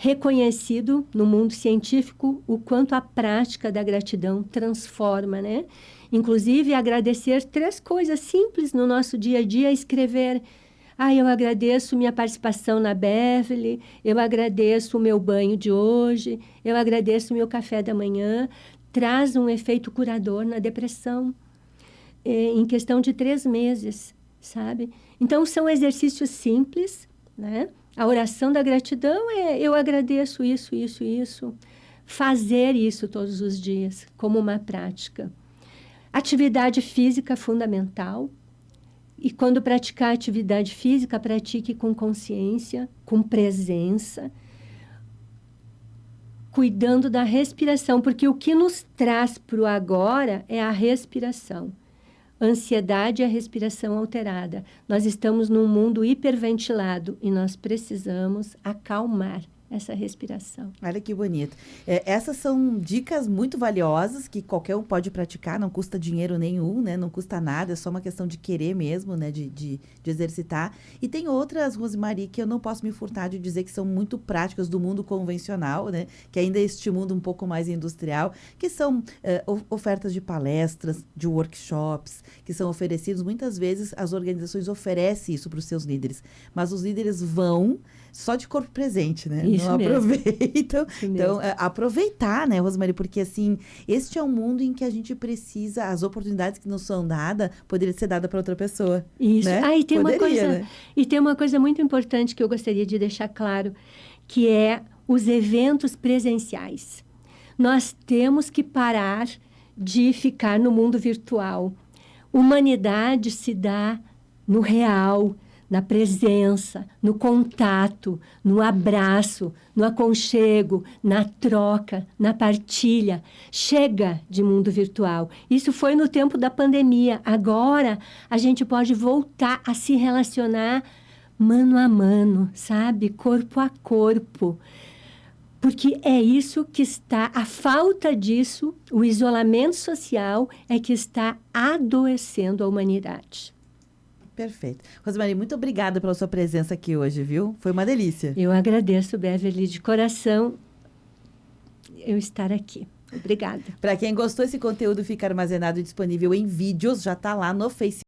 reconhecido no mundo científico o quanto a prática da gratidão transforma, né? Inclusive, agradecer 3 coisas simples no nosso dia a dia, escrever: eu agradeço minha participação na Beverly, eu agradeço o meu banho de hoje, eu agradeço o meu café da manhã. Traz um efeito curador na depressão, em questão de 3 meses, sabe? Então, são exercícios simples, né? A oração da gratidão é: eu agradeço isso, isso, isso. Fazer isso todos os dias, como uma prática. Atividade física fundamental. E quando praticar atividade física, pratique com consciência, com presença, cuidando da respiração, porque o que nos traz para o agora é a respiração. Ansiedade é a respiração alterada. Nós estamos num mundo hiperventilado e nós precisamos acalmar essa respiração. Olha que bonito. Essas são dicas muito valiosas que qualquer um pode praticar, não custa dinheiro nenhum, né? Não custa nada, é só uma questão de querer mesmo, né? De exercitar. E tem outras, Rosemarie, que eu não posso me furtar de dizer que são muito práticas do mundo convencional, né? Que ainda é este mundo um pouco mais industrial, que são ofertas de palestras, de workshops, que são oferecidos. Muitas vezes as organizações oferecem isso para os seus líderes, mas os líderes vão só de corpo presente, né? Isso não mesmo. aproveitam. Isso Então, mesmo. aproveitar, né, Rosemarie? Porque, assim, este é um mundo em que a gente precisa, as oportunidades que nos são dadas, poderiam ser dadas para outra pessoa. Isso. Né? E tem Poderia, e tem uma coisa muito importante que eu gostaria de deixar claro, que é os eventos presenciais. Nós temos que parar de ficar no mundo virtual. Humanidade se dá no real, na presença, no contato, no abraço, no aconchego, na troca, na partilha. Chega de mundo virtual. Isso foi no tempo da pandemia. Agora, a gente pode voltar a se relacionar mano a mano, sabe? Corpo a corpo. Porque é isso que está, a falta disso, o isolamento social é que está adoecendo a humanidade. Perfeito. Rosemarie, muito obrigada pela sua presença aqui hoje, viu? Foi uma delícia. Eu agradeço, Beverly, de coração, eu estar aqui. Obrigada. Para quem gostou, esse conteúdo fica armazenado e disponível em vídeos, já está lá no Facebook.